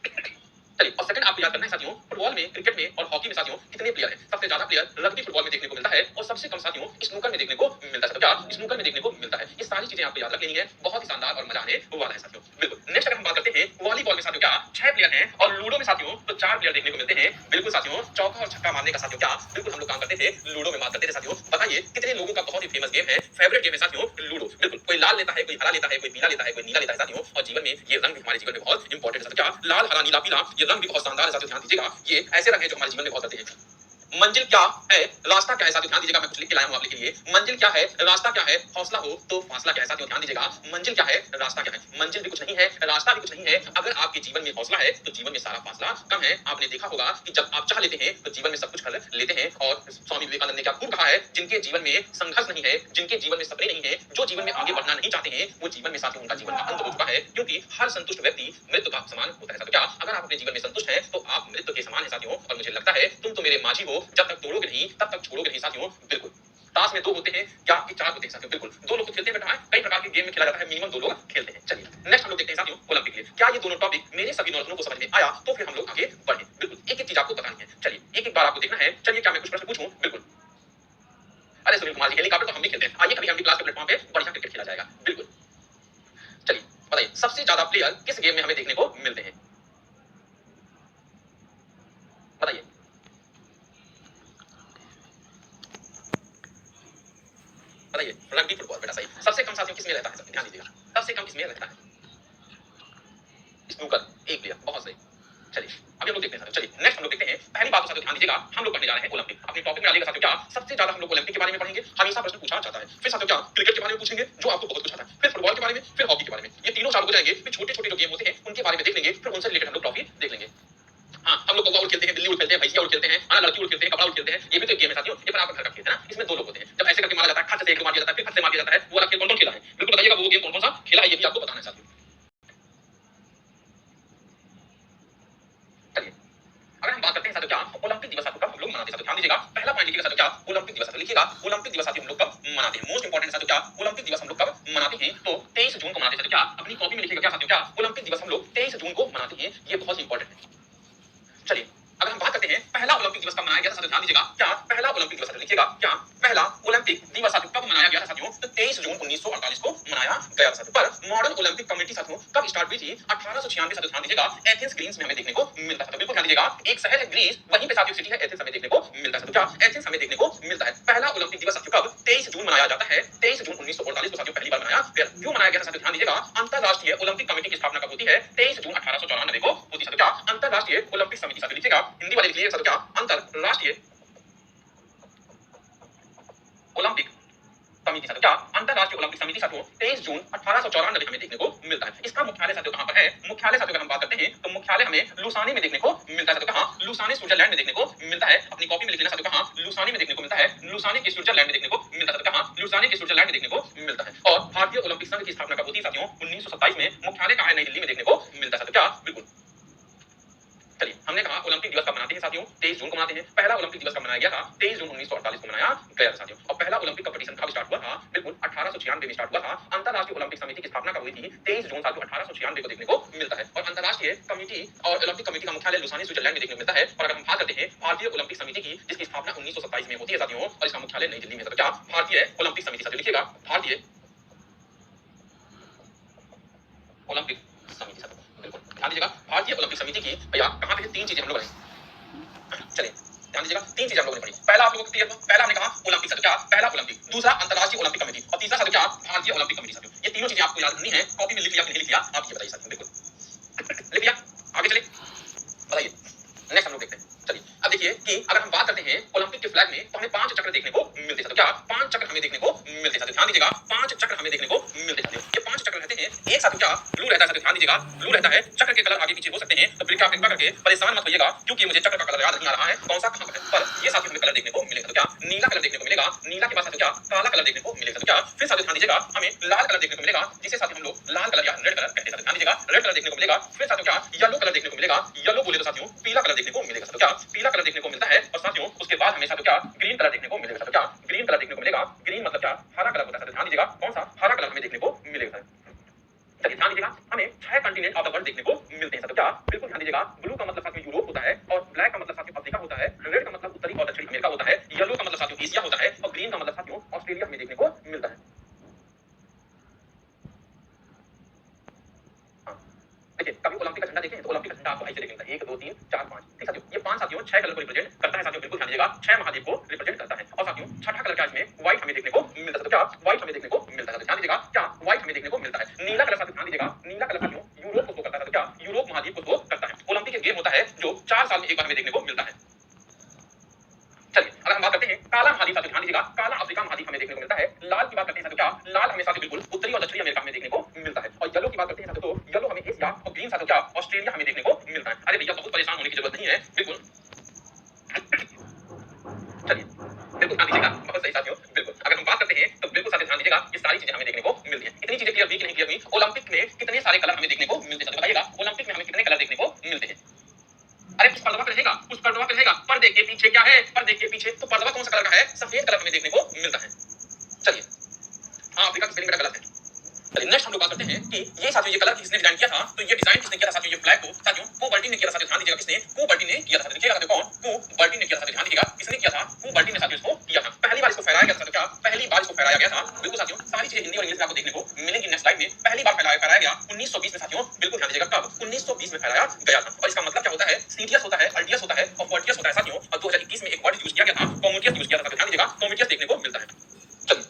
चलिए और सेकंड आपको याद करना है साथियों फुटबॉल में, क्रिकेट में और हॉकी में साथियों कितने प्लेयर हैं। सबसे ज्यादा प्लेयर रग्बी फुटबॉल में देखने को मिलता है और सबसे कम साथियों स्नूकर में देखने को मिलता है। क्या स्नूकर में देखने को मिलता है। ये सारी चीजें आपको याद रख लेनी है, बहुत ही शानदार और मजा आने वाला है साथियों। बिल्कुल नेक्स्ट अगर हम बात करते हैं वॉलीबॉल में साथियों क्या 6 प्लेयर हैं और लूडो में साथियों तो 4 प्लेयर देखने को मिलते हैं। बिल्कुल साथियों चौका और छक्का मारने का साथियों क्या बिल्कुल हम लोग काम करते थे लूडो में बात करते थे साथियों। बताइए कितने लोगों का बहुत ही फेमस गेम है, फेवरेट गेम है साथियों लूडो। बिल्कुल कोई लाल लेता है, कोई हरा लेता है, कोई पीला लेता है, कोई नीला लेता है साथियों। और जीवन में ये रंग भी हमारे जीवन में बहुत इंपॉर्टेंट है साथियों। क्या लाल हरा नीला पीला ये रंग भी बहुत शानदार है साथियों, ध्यान दीजिएगा ये ऐसे रंग हैं जो हमारे जीवन में बहुत आते हैं। मंजिल क्या है रास्ता क्या है साथियों, ध्यान दीजिएगा मैं कुछ लिख के लाया हूं आप लिखिए। मंजिल क्या है रास्ता क्या है, हौसला हो तो फासला क्या है साथियों। ध्यान दीजिएगा मंजिल क्या है रास्ता क्या है, मंजिल भी कुछ नहीं है रास्ता भी कुछ नहीं है। अगर आपके जीवन में हौसला है तो जीवन में सारा फासला कम है। आपने देखा होगा कि जब आप चाह लेते हैं तो जीवन में सब कुछ कर लेते हैं। और स्वामी विवेकानंद ने क्या खूब कहा है, जिनके जीवन में संघर्ष नहीं है, जिनके जीवन में सपने नहीं है, जो जीवन में आगे बढ़ना नहीं चाहते हैं, वो जीवन में साथियों उनका जीवन का अंत हो चुका है। क्योंकि हर संतुष्ट व्यक्ति मृत्यु का समान होता है साथियों। क्या अगर आप अपने जीवन में संतुष्ट हैं तो आप मृत्यु के समान है साथियों। और मुझे लगता है तुम तो मेरे माझी हो, जब तक तोड़ोगे नहीं तब तक छोड़ोगे नहीं साथियों। बिल्कुल ताश में 2 होते हैं क्या कि 4 होते हैं साथियों। बिल्कुल 2 लोग तो खेलते हैं बेटा, कई प्रकार के गेम में खेला जाता है, मिनिमम 2 लोग खेलते हैं। चलिए नेक्स्ट हम लोग देखते हैं साथियों ओलंपिक के लिए। क्या ये दोनों टॉपिक मेरे सभी नौजवानों को समझ में आया, तो फिर हम लोग आगे बढ़े। बिल्कुल एक एक चीज आपको बतानी है। चलिए एक एक बार आपको देखना है। चलिए क्या मैं कुछ प्रश्न पूछूं, बिल्कुल। अरे सुनील कुमार जी हेलीकॉप्टर तो हम भी खेलते हैं, आइए कभी हम भी क्लास के प्लेटफॉर्म पे बढ़िया क्रिकेट खेला जाएगा। बिल्कुल चलिए बताइए सबसे ज्यादा प्लेयर किस गेम में हमें देखने को मिलते हैं, बताइए। बताइए रग्बी फुटबॉल बेटा सही। सबसे कम साथियों किसमें रहता है, ध्यान दीजिएगा सबसे कम किसमें रहता है, स्नूकर 1 प्लेयर, बहुत सही। चलिए अभी हम लोग देखते हैं साथियों, चलिए नेक्स्ट हम लोग देखते हैं। पहली बात तो साथियों ध्यान दीजिएगा, हम लोग पढ़ने जा रहे हैं ओलंपिक। अपने टॉपिक में डालिएगा साथियों क्या, सबसे ज्यादा हम लोग ओलंपिक के बारे में पढ़ेंगे, हमेशा प्रश्न पूछा जाता है। फिर साथियों क्या, क्रिकेट के बारे में पूछेंगे जो आपको बहुत कुछ आता है, फिर फुटबॉल के बारे में, फिर हॉकी के बारे में, ये तीनों चालू हो जाएंगे। फिर छोटे छोटे जो गेम होते हैं उनके बारे में देख लेंगे, फिर उनसे रिलेटेड हम लोग टॉपिक देख लेंगे। हाँ, हम लोग कौवा उड़ खेलते हैं, बिल्ली उड़ खेलते हैं, भैंसिया उड़ खेलते हैं, लड़की उड़ खेलते हैं, कपड़ा उड़ खेलते हैं, ये भी तो एक गेम है साथियों। ये पर आपका घर का खेल है ना, इसमें दो लोग होते हैं, जब ऐसे करके मारा जाता है, खट से एक मार दिया जाता है, फिर खट से मार दिया जाता है, वो वाला खेल कौन कौन खेला है, बिल्कुल बताइएगा वो गेम कौन कौन सा खेला है, ये भी आपको बताना है साथियों। चलिए अगर हम बात करते हैं साथियों क्या, ओलंपिक दिवस साथियों कब हम लोग मनाते हैं साथियों, ध्यान दीजिएगा। पहला पॉइंट लिखिएगा साथियों क्या, ओलंपिक दिवस लिखिएगा। ओलंपिक दिवस साथियों हम लोग कब मनाते हैं, मोस्ट इंपोर्टेंट साथियों क्या, ओलंपिक दिवस हम लोग कब मनाते हैं, तो 23 जून को मनाते हैं साथियों क्या। अपनी कॉपी में लिखिएगा क्या साथियों क्या, ओलंपिक दिवस हम लोग 23 जून को मनाते हैं, ये बहुत इंपॉर्टेंट है। चलिए अगर हम बात करते हैं पहला ओलंपिक दिवस कब मनाया गया था साथियों, ध्यान दीजिएगा क्या, पहला ओलंपिक दिवस लिखिएगा क्या, पहला ओलंपिक दिवस साथियों कब मनाया गया था साथियों, तो 23 जून 1948 को मनाया गया था साथियों। पर मॉडर्न ओलंपिक कमेटी साथियों कब स्टार्ट हुई थी, 1896 साथियों, ध्यान दीजिएगा। एथेंस ग्रीस में हमें देखने को मिलता है, बिल्कुल ध्यान दीजिएगा। एक शहर है ग्रीस, वहीं पे साथियों सिटी है एथेंस, हमें देखने को मिलता है साथियों क्या, एथेंस हमें देखने को मिलता है। पहला ओलंपिक दिवस साथियों कब, 23 जून मनाया जाता है। 23 जून 1948 को साथियों पहली बार मनाया गया। क्यों मनाया गया था साथियों, ध्यान दीजिएगा। अंतरराष्ट्रीय ओलंपिक कमेटी की स्थापना कब होती है, 23 जून 1894 को होती है साथियों क्या, अंतरराष्ट्रीय ओलंपिक समिति साथियों लिखिएगा, हिंदी वाले लिखिएगा साथियों क्या, अंतरराष्ट्रीय ओलंपिक समिति साथियों क्या, अंतरराष्ट्रीय ओलंपिक समिति साथियों 23 जून 1894 हमें देखने को मिलता है। इसका मुख्यालय साथियों कहां पर है, मुख्यालय साथियों अगर हम बात करते हैं तो मुख्यालय हमें लुसाने में देखने को मिलता है साथियों, कहां, लुसाने स्विट्जरलैंड में देखने को मिलता है। अपनी कॉपी में लिख लेना साथियों, कहां, लुसाने में देखने को मिलता है, लुसाने के स्विट्जरलैंड में देखने को मिलता है साथियों, कहां, लुसाने के स्विट्जरलैंड में देखने को मिलता है। और भारतीय ओलंपिक संघ की स्थापना कब होती है साथियों, 1927 में। मुख्यालय कहां है, नई दिल्ली में देखने को मिलता है साथियों क्या, बिल्कुल। चलिए हमने कहा ओलंपिक दिवस कब मनाते हैं साथियों, 23 जून को मनाते हैं। पहला ओलंपिक दिवस कब मनाया गया था, 23 जून 1948 को मनाया गया था साथियों। और पहला ओलंपिक कंपटीशन कब स्टार्ट हुआ था, बिल्कुल 1896 में स्टार्ट हुआ था। अंतरराष्ट्रीय ओलंपिक समिति की स्थापना कब हुई थी, 23 जून साथियों 1896 को देखने को मिलता है। और अंतरराष्ट्रीय कमेटी और ओलंपिक कमेटी का मुख्यालय लुसाने स्विट्जरलैंड में देखने को मिलता है। और अगर हम बात करते हैं भारतीय ओलंपिक समिति की, जिसकी स्थापना 1927 में होती है साथियों, और इसका मुख्यालय नई दिल्ली में है। क्या, भारतीय ओलंपिक समिति साथियों लिखिएगा, भारतीय ओलंपिक समिति साथियों, बिल्कुल ध्यान दीजिएगा। भारतीय ओलंपिक समिति की भैया कहां पे है, तीन चीजें हम लोग चलिए ध्यान दीजिएगा, तीन चीजें हम लोगों ने पढ़ी। पहला आप लोगों को क्लियर, पहला हमने कहा ओलंपिक साथियों क्या, पहला ओलंपिक, दूसरा अंतरराष्ट्रीय ओलंपिक कमेटी, और तीसरा साथियों क्या, भारतीय ओलंपिक कमेटी साथियों। ये तीनों चीजें आपको याद करनी है, कॉपी में लिख लिया कि नहीं लिख लिया, आप ये बताइए साथियों, बिल्कुल लिख लिया। आगे चलिए बताइए, नेक्स्ट हम लोग देखते हैं। चलिए अब देखिए कि अगर हम बात करते हैं ओलंपिक के फ्लैग में, तो हमें 5 चक्र देखने को मिलते हैं क्या, 5 चक्र हमें देखने को मिलते हैं। ध्यान दीजिएगा 5 चक्र हमें देखने को मिलते हैं। ये 5 चक्र रहते हैं। एक साथियों क्या, ब्लू रहता है, ध्यान दीजिएगा, ब्लू रहता है। चक्र के कलर आगे पीछे हो सकते हैं, तो कृपया करके परेशान मत होइएगा, क्योंकि मुझे चक्र का कलर याद नहीं आ रहा है कौन सा कहां पर है। पर ये साथियों हमें कलर देखने को मिलेगा क्या, नीला कलर देखने को मिलेगा, नीला के बाद साथियों क्या, काला कलर देखने को मिलेगा क्या। फिर साथियों ध्यान दीजिएगा, हमें लाल कलर देखने को मिलेगा, जिसे साथियों हम लोग लाल कलर या रेड कलर कहते हैं। ध्यान दीजिएगा, रेड कलर देखने को मिलेगा। फिर साथियों क्या, येलो कलर देखने को मिलेगा, येलो बोले तो साथियों पीला कलर देखने को मिलेगा साथियों क्या, पीला कलर देखने को मिलता है। और साथियों उसके बाद हमें साथियों क्या, ग्रीन कलर देखने को मिलेगा साथियों क्या, ग्रीन कलर देखने को मिलेगा। ग्रीन मतलब क्या, हरा कलर होता है। ध्यान दीजिएगा कौन सा, हरा कलर हमें देखने को मिलेगा। चलिए ध्यान दीजिएगा, हमें 6 कॉन्टिनेंट ऑफ द वर्ल्ड देखने को मिलते हैं साथियों क्या, बिल्कुल ध्यान दीजिएगा। ब्लू का मतलब साथियों यूरोप होता है, और ब्लैक का मतलब साथियों अफ्रीका होता है, रेड का मतलब उत्तरी और दक्षिणी अमेरिका होता है, येलो का मतलब साथियों एशिया होता है, और ग्रीन का मतलब साथियों ऑस्ट्रेलिया हमें देखने को मिलता है। देखिए कभी ओलंपिक का झंडा देखें तो ओलंपिक का झंडा आपको ऐसे देखने का 1 2 3 4 5, ठीक साथियों। ये 5 साथियों 6 कलर को रिप्रेजेंट करता है साथियों, बिल्कुल ध्यान दीजिएगा, 6 महाद्वीप को रिप्रेजेंट करता है। और साथियों छठा कलर क्या, इसमें व्हाइट हमें देखने को मिलता है। क्या, व्हाइट हमें देखने को मिलता है। ध्यान दीजिएगा क्या, व्हाइट हमें देखने को मिलता है। नीला कलर साथियों ध्यान दीजिएगा, नीला कलर साथियों यूरोप को शो करता है। क्या, यूरोप महाद्वीप को शो करता है। ओलंपिक एक गेम होता है जो 4 साल में एक बार हमें देखने को मिलता है। चलिए अगर हम बात करते हैं काला महाद्वीप साथियों, ध्यान दीजिएगा, काला अफ्रीका महाद्वीप हमें देखने को मिलता है। लाल की बात करते हैं साथियों क्या, लाल हमें साथियों बिल्कुल उत्तरी और दक्षिणी अमेरिका हमें देखने को मिलता है। और येलो की बात करते हैं साथियों, तो येलो हमें एशिया, और ग्रीन साथियों क्या, ऑस्ट्रेलिया हमें देखने को मिलता है। अरे भैया बहुत परेशान होने की जरूरत नहीं है, बिल्कुल चलिए बिल्कुल ध्यान दीजिएगा, बहुत सही साथियों, बिल्कुल। अगर हम बात करते हैं तो बिल्कुल साथियों ध्यान दीजिएगा, ये सारी चीजें हमें देखने को मिलती है। इतनी चीजें क्लियर हुई कि नहीं क्लियर हुई, ओलंपिक में कितने सारे कलर हमें देखने को मिलते हैं बताइएगा, ओलंपिक में हमें कितने कलर देखने को मिलते हैं। अरे कुछ पर्दवा पे रहेगा, कुछ पर्दवा पे रहेगा, पर्दे के पीछे क्या है, पर्दे के पीछे तो पर्दवा कौन सा कलर का है, सफेद कलर हमें देखने को मिलता है। चलिए हाँ, अफ्रीका की स्पेलिंग बेटा गलत है। चलिए नेक्स्ट हम लोग बात करते हैं कि ये साथियों ये कलर किसने डिजाइन किया था, तो ये डिजाइन किसने किया था साथियों, ये फ्लैग को साथियों कोबर्टिन ने किया था साथियों। ध्यान दीजिएगा किसने, कोबर्टिन ने किया था। देखिएगा साथियों कौन, कोबर्टिन ने किया था साथियों। ध्यान दीजिएगा किसने किया था, कोबर्टिन ने साथियों इसको किया था। पहली बार इसको फहराया गया था साथियों क्या, पहली बार इसको फहराया गया था, बिल्कुल साथियों। सारी चीजें हिंदी और इंग्लिश में आपको देखने को मिलेंगी नेक्स्ट स्लाइड में। पहली बार फहराया गया 1920 में साथियों, बिल्कुल ध्यान दीजिएगा कब, 1920 में फहराया गया था। और इसका मतलब क्या होता है, सीरियस होता है, अर्डियस होता है, और फोर्टियस होता है साथियों। और 2021 में एक वर्ड यूज किया गया था, कॉमोटियस यूज किया था। ध्यान दीजिएगा कॉमोटियस देखने को मिलता है। चलिए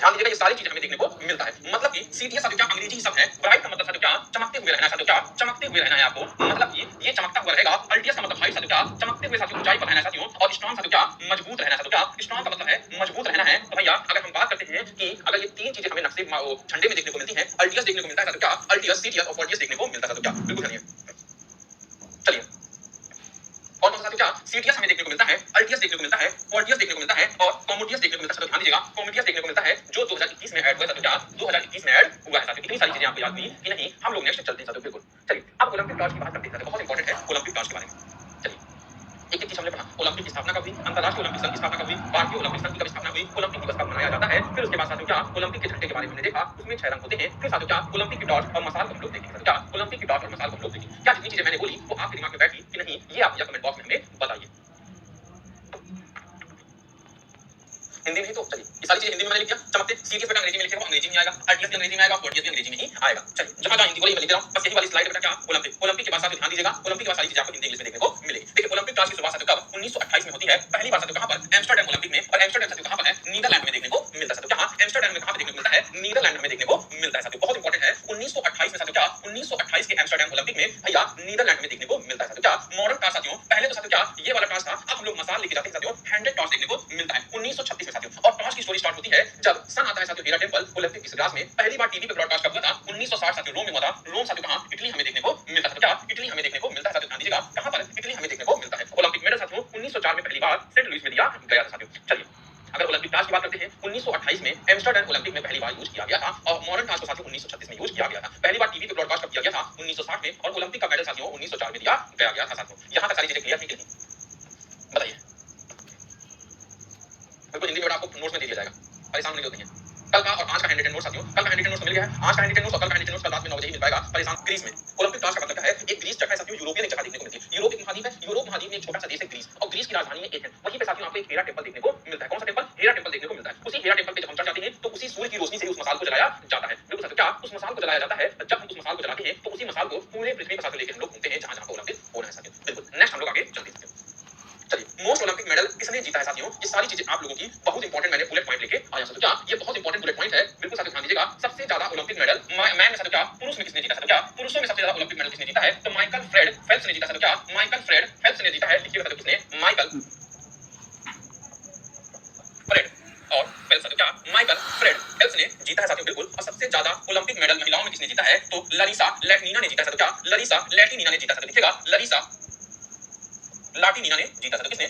ध्यान दीजिएगा, ये सारी चीजें हमें देखने को मिलता है। मतलब कि सीटीएस साथियों क्या, अंग्रेजी शब्द है। ब्राइट का मतलब साथियों क्या, चमकते हुए रहना साथियों क्या, चमकते हुए रहना है आपको। मतलब कि ये चमकता हुआ रहेगा। अल्टियस का मतलब हाइट साथियों क्या चमकते हुए साथियों ऊंचाई पर रहना साथियों, और स्ट्रॉन्ग साथियों क्या मजबूत रहना साथियों क्या स्ट्रॉन्ग का मतलब है मजबूत रहना है। तो भैया अगर हम बात करते हैं कि अगर ये तीन चीजें हमें नक्शे झंडे में देखने को मिलती हैं, अल्टियस देखने को मिलता है साथियों क्या अल्टियस, सीटियस और फोर्टियस देखने को मिलता है साथियों क्या, बिल्कुल चलिए कौन कौन सा क्या सीटीएस हमें देखने को मिलता है, अल्टियस देखने को मिलता है, फोर्टियस देखने को मिलता है और कॉमोडियस देखने को मिलता है। ध्यान दीजिएगा कॉमोडियस देखने को मिलता है जो 2021 में ऐड हुआ था, क्या 2021 में ऐड हुआ है साथियों। इतनी सारी चीजें आपको याद हुई कि नहीं, हम लोग नेक्स्ट चलते हैं साथियों, बिल्कुल चलिए। अब ओलंपिक टॉर्च की बात करते हैं, बहुत इंपॉर्टेंट है ओलंपिक टॉर्च के बारे में। चलिए एक चीज हमने पढ़ा, ओलंपिक की स्थापना कब हुई, अंतरराष्ट्रीय ओलंपिक संघ की स्थापना कब हुई, भारतीय ओलंपिक संघ की कब स्थापना हुई, ओलंपिक दिवस कब मनाया जाता है। फिर उसके बाद साथियों क्या ओलंपिक के झंडे के बारे में हमने देखा, उसमें 6 रंग होते हैं। फिर साथियों क्या ओलंपिक की टॉर्च और मसाल को हम लोग देखेंगे साथियों, क्या ओलंपिक की टॉर्च और मसाल को हम लोग देखेंगे। क्या जितनी चीजें मैंने बोली वो आपके दिमाग में बैठी कि नहीं, ये आप कमेंट बॉक्स में हमें बताइए। हिंदी में ही तो चलिए ये सारी चीजें हिंदी में मैंने लिख दिया, चमकते सीटीएस बेटा अंग्रेजी में लिखेगा, अंग्रेजी में आएगा, अल्टियस भी अंग्रेजी में आएगा, फोर्टियस भी अंग्रेजी में ही आएगा। चलिए जहां जहां हिंदी बोली मैं लिख रहा हूं, बस यही वाली स्लाइड बेटा क्या ओलंपिक। ओलंपिक के बाद साथ ध्यान दीजिएगा, ओलंपिक के बाद सारी चीजें आपको हिंदी इंग्लिश में देखने को मिलेगी। देखिए ओलंपिक क्लास की शुरुआत साथियों कब 1928 में होती है। पहली बार साथियों कहां पर, एम्स्टर्डम ओलंपिक में। और एम्स्टर्डम साथियों कहां पर है, नीदरलैंड में देखने को मिलता है साथियों। कहां एम्स्टर्डम में कहां पे देखने को मिलता है, नीदरलैंड में देखने को मिलता है साथियों, बहुत इंपॉर्टेंट है। 1928 में साथियों क्या 1928 के एम्स्टर्डम ओलंपिक में भैया नीदरलैंड में देखने को मिलता है साथियों। क्या मॉडर्न टॉस साथियों, पहले तो साथियों क्या ये वाला टॉस था, अब हम लोग मसाल लेके जाते हैं साथियों, हैंडेड टॉस देखने को मिलता है 1936 में साथियों। और टॉस की स्टोरी स्टार्ट होती है जब सन आता है साथियों हेरा टेम्पल ओलंपिक की ग्रास में पहली बार टीवी पे ब्रॉडकास्ट कब हुआ था, 1960 साथियों रोम में हुआ था। रोम साथियों कहां, इटली हमें देखने को मिलता है। क्या इटली हमें देखने को मिलता है साथियों, ध्यान दीजिएगा कहां पर इटली हमें देखने को मिलता है। ओलंपिक मेडल साथियों 1904 में पहली बार सेंट लुइस में दिया गया था साथियों। चलिए अगर ओलंपिक टास्क की बात करते हैं 1928 में एम्स्टर्डम ओलंपिक में पहली बार यूज किया गया था, और मॉडर्न टास्क को साथियों 1936 में यूज किया गया था। पहली बार टीवी पे ब्रॉडकास्ट कब किया गया था 1960 में, और ओलंपिक का मेडल साथियों 1904 में दिया गया था साथियों। यहां तक सारी चीजें क्लियर थी कि नहीं बताइए। बिल्कुल हिंदी में आपको नोट्स में दे दिया जाएगा, परेशान नहीं होते हैं। कल का और आज का हैंडरिटन नोट साथियों, कल का हैंडरिटन नोट मिल गया है, आज का हैंडरिटन नोट और कल का हैंडरिटन नोट कल रात में 9 बजे ही मिल पाएगा, परेशान। ग्रीस में ओलंपिक टास्क का मतलब क्या है, एक ग्रीस जगह है साथियों, यूरोपियन एक जगह देखने को मिलती है। यूरोप एक महाद्वीप है, यूरोप महाद्वीप में एक छोटा सा देश है ग्रीस, और ग्रीस की राजधानी है एथेंस। वहीं पे साथियों आपको एक हेरा टेंपल देखने को मिलता है। कौन सा टेंपल, हेरा टेंपल देखने को मिलता है। उसी हेरा टेंपल पे जब हम चढ़ जाते हैं तो उसी सूर्य की रोशनी से उस मसाल को जलाया जाता है। बिल्कुल साथियों, क्या उस मसाल को जलाया जाता है। जब हम उस मसाल को जलाते हैं तो उसी मसाल को पूरे पृथ्वी पर साथियों लेकर हम लोग घूमते हैं जहां जहां ओलंपिक होना है साथियों। बिल्कुल नेक्स्ट हम लोग आगे चलते हैं। चलिए मोस्ट ओलंपिक मेडल किसने जीता है साथियों, ये सारी चीजें आप लोगों की बहुत इंपॉर्टेंट मैंने बुलेट पॉइंट लेके आया साथियों। क्या ये बहुत इंपॉर्टेंट बुलेट पॉइंट है, बिल्कुल साथियों ध्यान दीजिएगा। सबसे ज्यादा ओलंपिक मेडल मैन में साथियों क्या पुरुष में किसने जीता साथियों, क्या पुरुषों में सबसे ज्यादा ओलंपिक मेडल किसने जीता है, तो माइकल फ्रेड फेल्प्स ने जीता साथियों। क्या माइकल फ्रेड फेल्प्स ने जीता है, लिखिएगा साथियों किसने, माइकल फ्रेड और फेल्प्स साथियों। क्या माइकल फ्रेड फेल्प्स ने जीता है साथियों, बिल्कुल। और सबसे ज्यादा ओलंपिक मेडल महिलाओं में किसने जीता है, तो लरिसा लैटिनिना ने जीता है साथियों। क्या लरिसा लैटिनिना ने जीता है, लिखिएगा लरिसा लाटिनिना ने जीता था। तो किसने,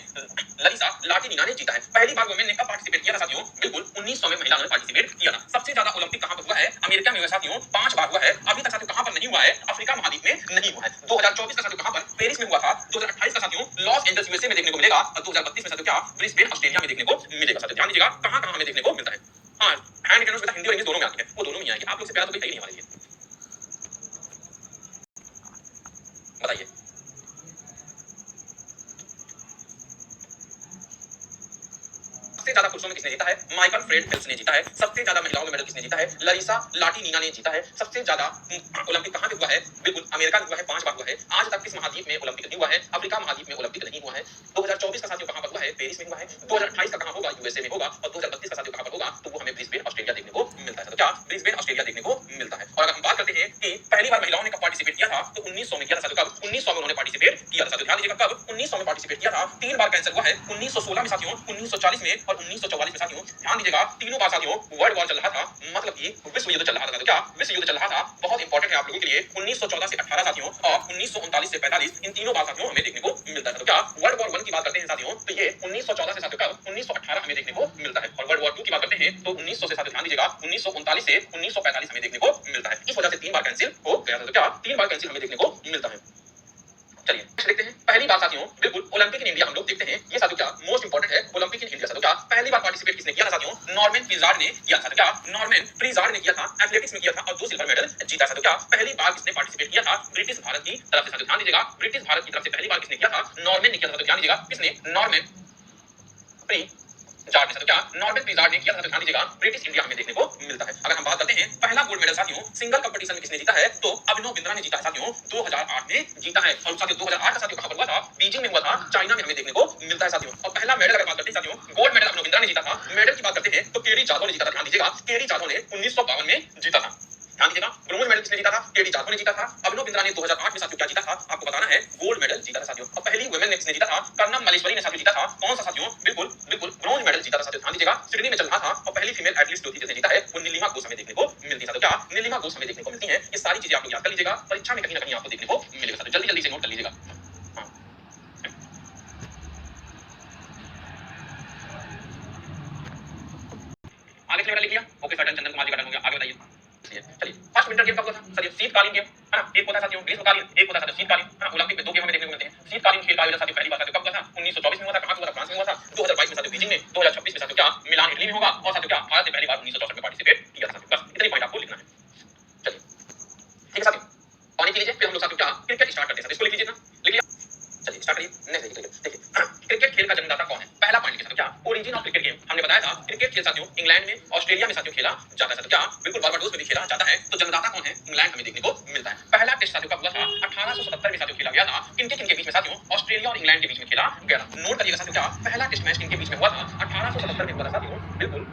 लरिसा लाटिनिना ने जीता है। पहली बार वुमेन ने कब पार्टिसिपेट किया था साथियों, बिल्कुल 1900 में महिलाओं ने पार्टिसिपेट किया था। सबसे ज्यादा ओलंपिक कहां पर हुआ है, अमेरिका में हुआ साथियों 5 बार हुआ है। अभी तक साथियों कहां पर नहीं हुआ है, अफ्रीका महाद्वीप में नहीं हुआ है। 2024 का साथियों कहां पर, पेरिस में हुआ था। 2028 का साथियों लॉस एंजल्स यूएसए में देखने को मिलेगा, और 2032 में साथियों क्या ब्रिस्बेन ऑस्ट्रेलिया में देखने को मिलेगा साथियों। ध्यान दीजिएगा कहां-कहां हमें देखने को मिलता है। हां हैंड कैनोस बेटा हिंदी और इंग्लिश दोनों में आती है, वो दोनों में आएगी। आप लोग से प्यार तो कोई नहीं हमारे लिए, बताइए। सबसे ज्यादा पुरुषों में किसने जीता है, माइकल फ्रेड फेल्प्स ने जीता है। सबसे ज्यादा महिलाओं में मेडल किसने जीता है, लरिसा लाटिनिना ने जीता है। सबसे ज्यादा ओलंपिक कहां पे हुआ है, बिल्कुल अमेरिका में हुआ है, 5 बार हुआ है। आज तक किस महाद्वीप में ओलंपिक नहीं हुआ है, अफ्रीका महाद्वीप में ओलंपिक नहीं हुआ है। 2024 का साथियों कहां पर हुआ है, पेरिस में हुआ है। 2028 का कहां होगा, यूएसए में होगा। और 2032 का साथियों कहां पर होगा, तो वो हमें ब्रिस्बेन ऑस्ट्रेलिया देखने को मिलता है। तो क्या ब्रिस्बेन ऑस्ट्रेलिया देखने को मिलता है। और अगर हम बात करते हैं कि पहली बार महिलाओं ने कब पार्टिसिपेट किया था, तो 1900 में किया था साथियों। कब 1900 में उन्होंने पार्टिसिपेट किया था साथियों। ध्यान दीजिएगा कब 1900 में पार्टिसिपेट किया था। 3 बार कैंसिल हुआ है, 1916 में साथियों, 1940 में और 1944 में साथियों। ध्यान दीजिएगा तीनों बार साथियों वर्ल्ड वॉर चल रहा था, मतलब कि विश्व युद्ध चल रहा था। तो क्या विश्व युद्ध चल रहा था, बहुत इंपॉर्टेंट है आप लोगों के लिए। 1914 से 18 साथियों और 1939 से 45 इन तीनों बार साथियों हमें देखने को मिलता है। तो क्या वर्ल्ड वॉर 1 की बात करते हैं साथियों, तो ये 1914 से साथियों कब 1918 हमें देखने को मिलता है। और वर्ल्ड वॉर 2 की बात करते हैं तो 1900 से साथियों ध्यान दीजिएगा 1939 से 1945 हमें देखने को मिलता है। इस वजह से 3 बार कैंसिल हो गया था। तो क्या 3 बार कैंसिल हमें देखने को मिलता है। चलिए देखते हैं पहली बार साथियों, बिल्कुल ओलंपिक इन इंडिया हम लोग देखते हैं। ये साथियों क्या मोस्ट इंपॉर्टेंट है, ओलंपिक इन इंडिया साथियों। क्या पहली बार पार्टिसिपेट किसने किया था साथियों, नॉर्मन प्रिजार्ड ने किया था। क्या नॉर्मन प्रिजार्ड ने किया था, एथलेटिक्स में किया था और 2 सिल्वर मेडल जीता था। तो क्या पहली बार किसने पार्टिसिपेट किया था, ब्रिटिश भारत की तरफ से साथियों। ध्यान दीजिएगा ब्रिटिश भारत की तरफ से पहली बार किसने किया था, नॉर्मन ने किया था। तो ध्यान दीजिएगा किसने, नॉर्मन प्रिजार्ड ने साथियों। क्या नॉर्मन प्रिजार्ड ने किया था। तो ध्यान दीजिएगा ब्रिटिश इंडिया हमें देखने को मिलता है। अगर हम बात करते हैं पहला गोल्ड मेडल साथियों सिंगल कंपटीशन में किसने जीता है, तो अभिनव बिंद्रा ने जीता है साथियों, 2008 में जीता है। और साथियों 2008 का साथियों कहां पर हुआ था, बीजिंग में हुआ था, चाइना में हमें देखने को मिलता है साथियों। और पहला मेडल अगर बात करते हैं साथियों, गोल्ड मेडल अभिनव बिंद्रा ने जीता था। मेडल की बात करते हैं तो केडी जाधव ने जीता था। ध्यान दीजिएगा केडी जाधव ने 1952 में जीता था। ध्यान दीजिएगा, ब्रोंज मेडल किसने जीता था? केडी जाधव ने जीता था। अभिनव बिंद्रा ने 2008 में साथियों क्या जीता था? आपको बताना है, गोल्ड मेडल जीता था साथियों। और पहली वुमेन ने किसने जीता था? कर्णम मल्लेश्वरी ने साथियों जीता था। कौन सा साथियों? बिल्कुल बिल्कुल ब्रोंज मेडल जीता था साथियों। ध्यान दीजिएगा, सिडनी में चल रहा था और पहली फीमेल एथलीट जो थी जिसने जीता है वो नीलिमा घोष हमें देखने को मिलती है साथियों। क्या नीलिमा घोष हमें देखने को मिलती है? ये सारी चीजें आप लोग याद कर लीजिएगा, परीक्षा में कहीं ना कहीं आपको देखने को मिलेगा साथियों। जल्दी जल्दी से नोट कर लीजिएगा। हाँ, आगे चलिए, लिख लिया? ओके सर, चंदन कुमार जी का टर्न हो गया। आगे बताइए। चलिए, फर्स्ट विंटर गेम कब हुआ था? साथियों शीतकालीन गेम है ना, एक होता है साथियों ग्रीष्मकालीन, एक होता है साथियों शीतकालीन, है ना। ओलंपिक में दो गेम हमें देखने को मिलते हैं। शीतकालीन खेल का आयोजन साथियों पहली बार साथियों कब हुआ था? 1924 में हुआ था। कहां हुआ था? फ्रांस में हुआ था। 2022 में साथियों बीजिंग में, 2026 में साथियों क्या मिलान इटली में होगा। और साथियों क्या भारत ने पहली बार 1964 में पार्टिसिपेट किया था साथियों। बस इतने पॉइंट आपको लिखना है। चलिए ठीक है साथियों, पानी पी लीजिए, फिर हम लोग साथियों क्या क्रिकेट स्टार्ट करते हैं। इसको लिख लीजिए ना, लिख लिया? चलिए स्टार्ट करिए। नेक्स्ट देखिए, क्रिकेट खेल का जन्मदाता कौन है? पहला पॉइंट लिखिए साथियों, क्या ओरिजिन ऑफ क्रिकेट गेम। हमने बताया था क्रिकेट खेल साथियों इंग्लैंड में, ऑस्ट्रेलिया में साथियों खेला जाता है साथियों। क्या बिल्कुल बारबाडोस में भी खेला जाता है। तो जन्मदाता कौन है? इंग्लैंड हमें देखने को मिलता है। पहला टेस्ट साथियों कब हुआ था? 1877 में साथियों खेला गया था। किनके किनके बीच में साथियों? ऑस्ट्रेलिया और इंग्लैंड के बीच में खेला गया था। नोट करिएगा साथियों, क्या पहला टेस्ट मैच किनके बीच में हुआ था? 1877 में हुआ था साथियों। बिल्कुल,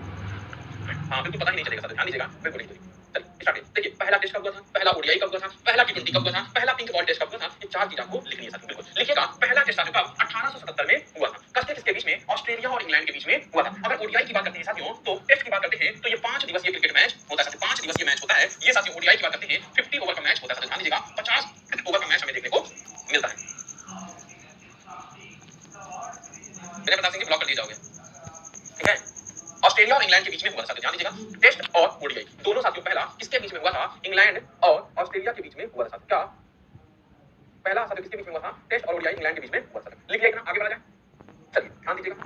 हाँ बिल्कुल पता ही नहीं चलेगा साथियों, ध्यान दीजिएगा, बिल्कुल नहीं। चलिए स्टार्ट करिए। देखिए पहला टेस्ट कब हुआ था? पहला ओडीआई कब हुआ था? पहला टी20 कब हुआ था? पहला पिंक बॉल टेस्ट कब हुआ था? ये चार चीज आपको लिखनी है साथियों, बिल्कुल लिखिएगा। पहला टेस्ट साथियों कब? 1877 में हुआ था। किसके किसके बीच में? ऑस्ट्रेलिया और इंग्लैंड के बीच में हुआ था। अगर ओडीआई की बात करते हैं साथियों, तो टेस्ट की बात करते हैं तो ये 5 दिवसीय क्रिकेट मैच होता है साथियों। 5 दिवसीय मैच होता है ये साथियों। ओडीआई की बात करते हैं 50 ओवर का मैच होता है साथियों। ध्यान दीजिएगा, 50 ओवर का मैच हमें देखने को मिलता है। मैंने बता देंगे, ब्लॉक कर दिए जाओगे, ठीक है। ऑस्ट्रेलिया और इंग्लैंड के बीच में हुआ था साथियों। ध्यान दीजिएगा, टेस्ट और ओडीआई दोनों साथियों पहला किसके बीच में हुआ था? इंग्लैंड और ऑस्ट्रेलिया के बीच में हुआ था साथियों। क्या पहला साथियों किसके बीच में हुआ था? टेस्ट और ओडीआई इंग्लैंड के बीच में हुआ था। लिख लिया ना, आगे बढ़ा जाए। चलिए ध्यान दीजिएगा,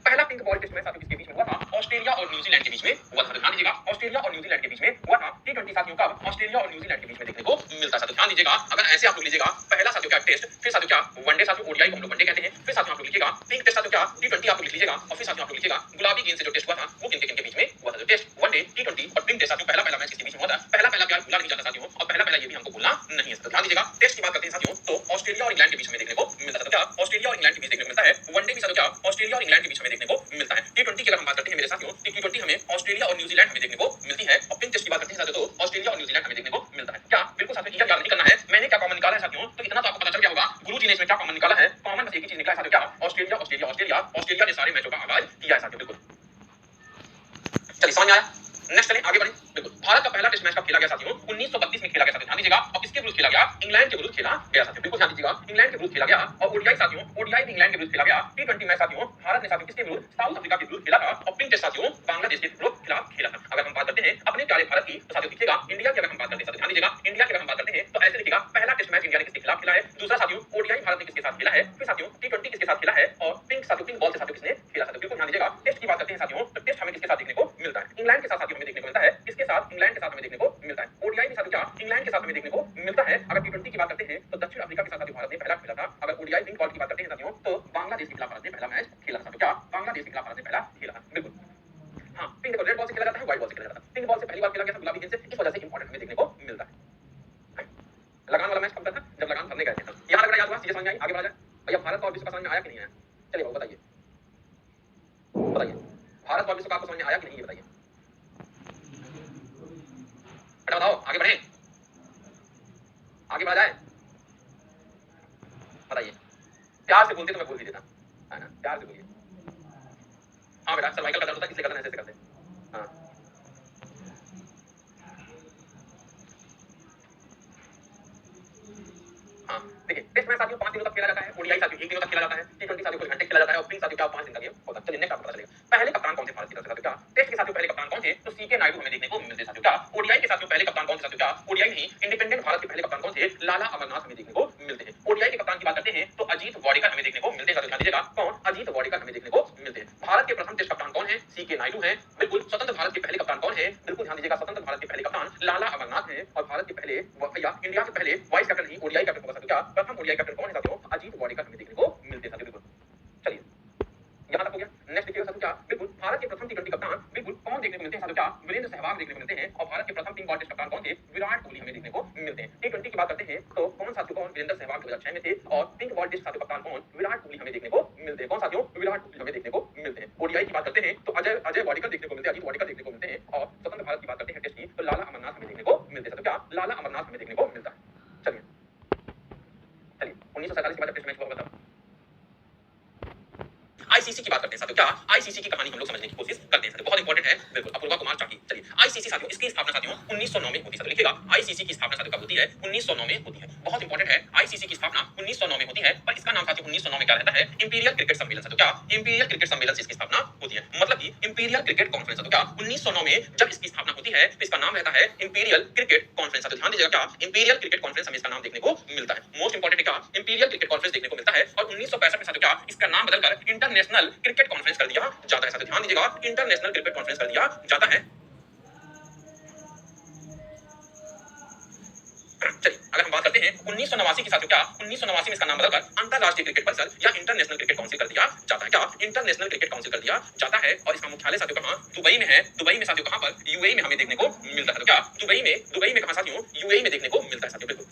पहला पिंक बॉल टेस्ट मैच साथियों किसके बीच में हुआ था? ऑस्ट्रेलिया और न्यूजीलैंड के बीच में हुआ था। ध्यान दीजिएगा, ऑस्ट्रेलिया और न्यूजीलैंड के बीच में हुआ था। टी20 साथियों कब? ऑस्ट्रेलिया और न्यूजीलैंड के बीच में देखने को मिलता है। ध्यान दीजिएगा, अगर ऐसे आप लोग लीजिएगा, पहला साथियों क्या टेस्ट, फिर साथियों क्या वनडे साथियों, ओडीआई को हम लोग वनडे कहते हैं। फिर साथियों आप लोग लिखिएगा पिंक टेस्ट साथियों क्या टी20 आप लोग लिख लीजिएगा। और फिर साथियों आप लोग लिखिएगा गुलाबी गेंद से जो टेस्ट हुआ था वो किनके किनके बीच में हुआ था? टेस्ट, वनडे, टी20 और पिंक टेस्ट साथियों पहला पहला मैच किसके बीच में हुआ था? पहला पहला प्यार भूला नहीं जाता साथियों, और पहला पहला ये भी हमको भूलना नहीं है। ध्यान दीजिएगा, टेस्ट की बात करते हैं साथियों तो ऑस्ट्रेलिया और इंग्लैंड के बीच में देखने को मिलता है। क्या ऑस्ट्रेलिया और इंग्लैंड के बीच देखने को मिलता है। वनडे भी साथियों क्या ऑस्ट्रेलिया और इंग्लैंड के बीच में देखने को मिलता है। टी20 की अगर हम बात करते हैं मेरे साथियों, टी20 हमें ऑस्ट्रेलिया और न्यूजीलैंड हमें देखने को मिलती है। और पिंक टेस्ट की बात करते हैं साथियों तो ऑस्ट्रेलिया और न्यूजीलैंड हमें देखने को मिलता है। क्या बिल्कुल साथियों याद नहीं करना है मैंने क्या कॉमन निकाला है साथियों, तो इतना तो आपको पता चल गया होगा गुरुजी ने इसमें क्या कॉमन निकाला है। कॉमन बस एक ही चीज निकला है साथियों, क्या ऑस्ट्रेलिया ऑस्ट्रेलिया ऑस्ट्रेलिया ऑस्ट्रेलिया ने सारे मैचों का आगाज किया है साथियों। बिल्कुल, चलिए समझ में आया? नेक्स्ट चलिए आगे बढ़े। बिल्कुल, भारत का पहला टेस्ट मैच कब खेला गया साथियों? 1932 में खेला गया साथियों। ध्यान दीजिएगा, और किसके विरुद्ध खेला गया? इंग्लैंड के विरुद्ध खेला गया साथियों। बिल्कुल ध्यान दीजिएगा, इंग्लैंड के विरुद्ध खेला गया। और ओडीआई साथियों, ओडीआई भी इंग्लैंड के विरुद्ध खेला गया। टी20 मैच साथियों भारत ने साथियों किसके विरुद्ध? साउथ अफ्रीका के विरुद्ध खेला था। और पिंक टेस्ट साथियों बांग्लादेश के विरुद्ध खेला था। अगर हम बात करते हैं अपने प्यारे भारत की तो साथियों लिखिएगा इंडिया की। अगर हम बात करते हैं साथियों, ध्यान दीजिएगा, इंडिया की अगर हम बात करते हैं तो ऐसे लिखिएगा, पहला टेस्ट मैच इंडिया ने किसके खिलाफ खेला है? दूसरा साथियों ओडीआई भारत ने किसके साथ खेला है? फिर साथियों टी20 किसके साथ खेला है? और पिंक साथियों पिंक बॉल से साथियों किसने खेला साथियों। बिल्कुल ध्यान दीजिएगा, टेस्ट की बात करते हैं साथियों तो टेस्ट हमें किसके साथ देखने को मिलता है? इंग्लैंड के साथ साथियों हमें देखने को मिलता है। किसके साथ? इंग्लैंड के साथ हमें देखने को मिलता है। ओडीआई के साथ क्या इंग्लैंड के साथ हमें देखने को मिलता है। अगर टी20 की बात करते हैं तो दक्षिण अफ्रीका के साथ साथियों भारत ने पहला खेला था। अगर ओडीआई पिंक बॉल की बात करते हैं साथियों तो बांग्लादेश के खिलाफ भारत ने पहला मैच खेला था। क्या बांग्लादेश के खिलाफ भारत ने पहला खेला था। बिल्कुल, हाँ पिंक देखो रेड बॉल से खेला जाता है, व्हाइट बॉल से खेला जाता है। पिंक बॉल से पहली बार खेला गया था गुलाबी गेंद से, इस वजह से इंपॉर्टेंट हमें देखने को मिलता है। लगान वाला मैच कब था? जब लगान भरने गए थे तब। यहाँ लग रहा है याद हुआ, चीजें समझ में आई? आगे बढ़ा जाए भैया, भारत और विश्व का समझ में आया कि नहीं आया? चलिए बाबू बताइए, बताइए भारत और विश्व का आपको समझ में आया कि नहीं, ये बताइए, बेटा बताओ, आगे बढ़े, आगे बढ़ा जाए, बताइए। प्यार से बोलते तो मैं बोल भी देता है ना, प्यार से बोलिए। हाँ बेटा, सर्वाइकल का दर्द होता है, इसलिए करते हैं, ऐसे करते हैं। हाँ हाँ, देखिए टेस्ट मैच साथियों 5 दिनों तक खेला जाता है। ओडीआई साथियों 1 दिनों तक खेला जाता है। टी20 साथियों कुछ घंटे खेला जाता है। और पिंक साथियों क्या 5 दिन का गेम होता है। चलिए नेक्स्ट आपको पता चलेगा। पहले कप्तान कौन थे भारत की तरफ से साथियों? क्या टेस्ट के साथियों पहले कप्तान कौन थे? तो सीके नायडू हमें देखने को मिलते साथियों। क्या ओडीआई के साथियों पहले कप्तान कौन थे साथियों? क्या ओडीआई नहीं, इंडिपेंडेंट भारत के पहले कप्तान कौन थे? लाला अमरनाथ हमें देखने को मिलते हैं। ओडीआई के कप्तान की बात करते हैं तो अजीत वाडेकर हमें देखने को मिलते हैं साथियों। ध्यान दीजिएगा, कौन? अजीत वाडेकर हमें देखने को मिलते हैं। भारत के प्रथम टेस्ट कप्तान कौन है? सीके नायडू है। बिल्कुल, स्वतंत्र भारत के पहले कप्तान कौन है? बिल्कुल ध्यान दीजिएगा, स्वतंत्र भारत के पहले कप्तान लाला अमरनाथ है। और भारत के पहले या इंडिया के पहले वाइस कैप्टन ही ओडीआई कैप्टन होगा साथियों। क्या प्रथम ओडीआई कैप्टन कौन है साथियों? अजीत वाडेकर हमें देखने को मिलते हैं साथियों। बिल्कुल, चलिए यहाँ तक हो गया। नेक्स्ट देखिएगा साथियों, क्या बिल्कुल भारत के प्रथम टी20 कप्तान बिल्कुल कौन देखने को मिलते हैं साथियों? क्या वीरेंद्र सहवाग देखने को मिलते हैं। और भारत के प्रथम पिंक बॉल टेस्ट कप्तान कौन थे? विराट कोहली हमें देखने को मिलते हैं। टी20 की बात करते हैं तो कौन साथियों? कौन? वीरेंद्र सहवाग 2006 में थे। और पिंक बॉल टेस्ट साथियों कप्तान कौन? विराट कोहली हमें देखने को मिलते हैं। कौन साथियों? विराट कोहली हमें देखने को मिलते हैं। ओडीआई की बात करते हैं तो अजय वाडेकर देखने को मिलते हैं, अजीत वाडेकर देखने को मिलते हैं। और स्वतंत्र भारत की बात करते हैं टेस्ट की तो लाला अमरनाथ हमें देखने को मिलते हैं। आईसीसी की स्थापना साथियों कब होती है? 1909 में होती है। बहुत इंपॉर्टेंट है, आईसीसी की स्थापना 1909 में होती है, पर इसका नाम साथियों 1909 में क्या रहता है? इंपीरियल क्रिकेट सम्मेलन साथियों। क्या इंपीरियल क्रिकेट सम्मेलन से इसकी स्थापना होती है, मतलब कि इंपीरियल क्रिकेट कॉन्फ्रेंस साथियों। क्या 1909 में जब इसकी स्थापना होती है तो इसका नाम रहता है इंपीरियल क्रिकेट कॉन्फ्रेंस साथियों। ध्यान दीजिएगा, क्या इंपीरियल क्रिकेट कॉन्फ्रेंस हमें इसका नाम देखने को मिलता है। मोस्ट इंपॉर्टेंट है क्या? इंपीरियल क्रिकेट कॉन्फ्रेंस देखने को मिलता है, और 1965 में साथियों क्या इसका नाम बदलकर इंटरनेशनल क्रिकेट कॉन्फ्रेंस कर दिया जाता है साथियों। ध्यान दीजिएगा, इंटरनेशनल क्रिकेट कॉन्फ्रेंस कर दिया जाता है। चलिए अगर हम बात करते हैं 1989 की साथियों, क्या 1989 में इसका नाम बदलकर अंतरराष्ट्रीय क्रिकेट परिषद या इंटरनेशनल क्रिकेट काउंसिल कर दिया जाता है। क्या इंटरनेशनल क्रिकेट काउंसिल कर दिया जाता है, और इसका मुख्यालय साथियों कहां? दुबई में है। दुबई में साथियों कहां पर? यूएई में हमें देखने को मिलता है। तो क्या दुबई में कहां साथियों? यूएई में देखने को मिलता है साथियों। बिल्कुल।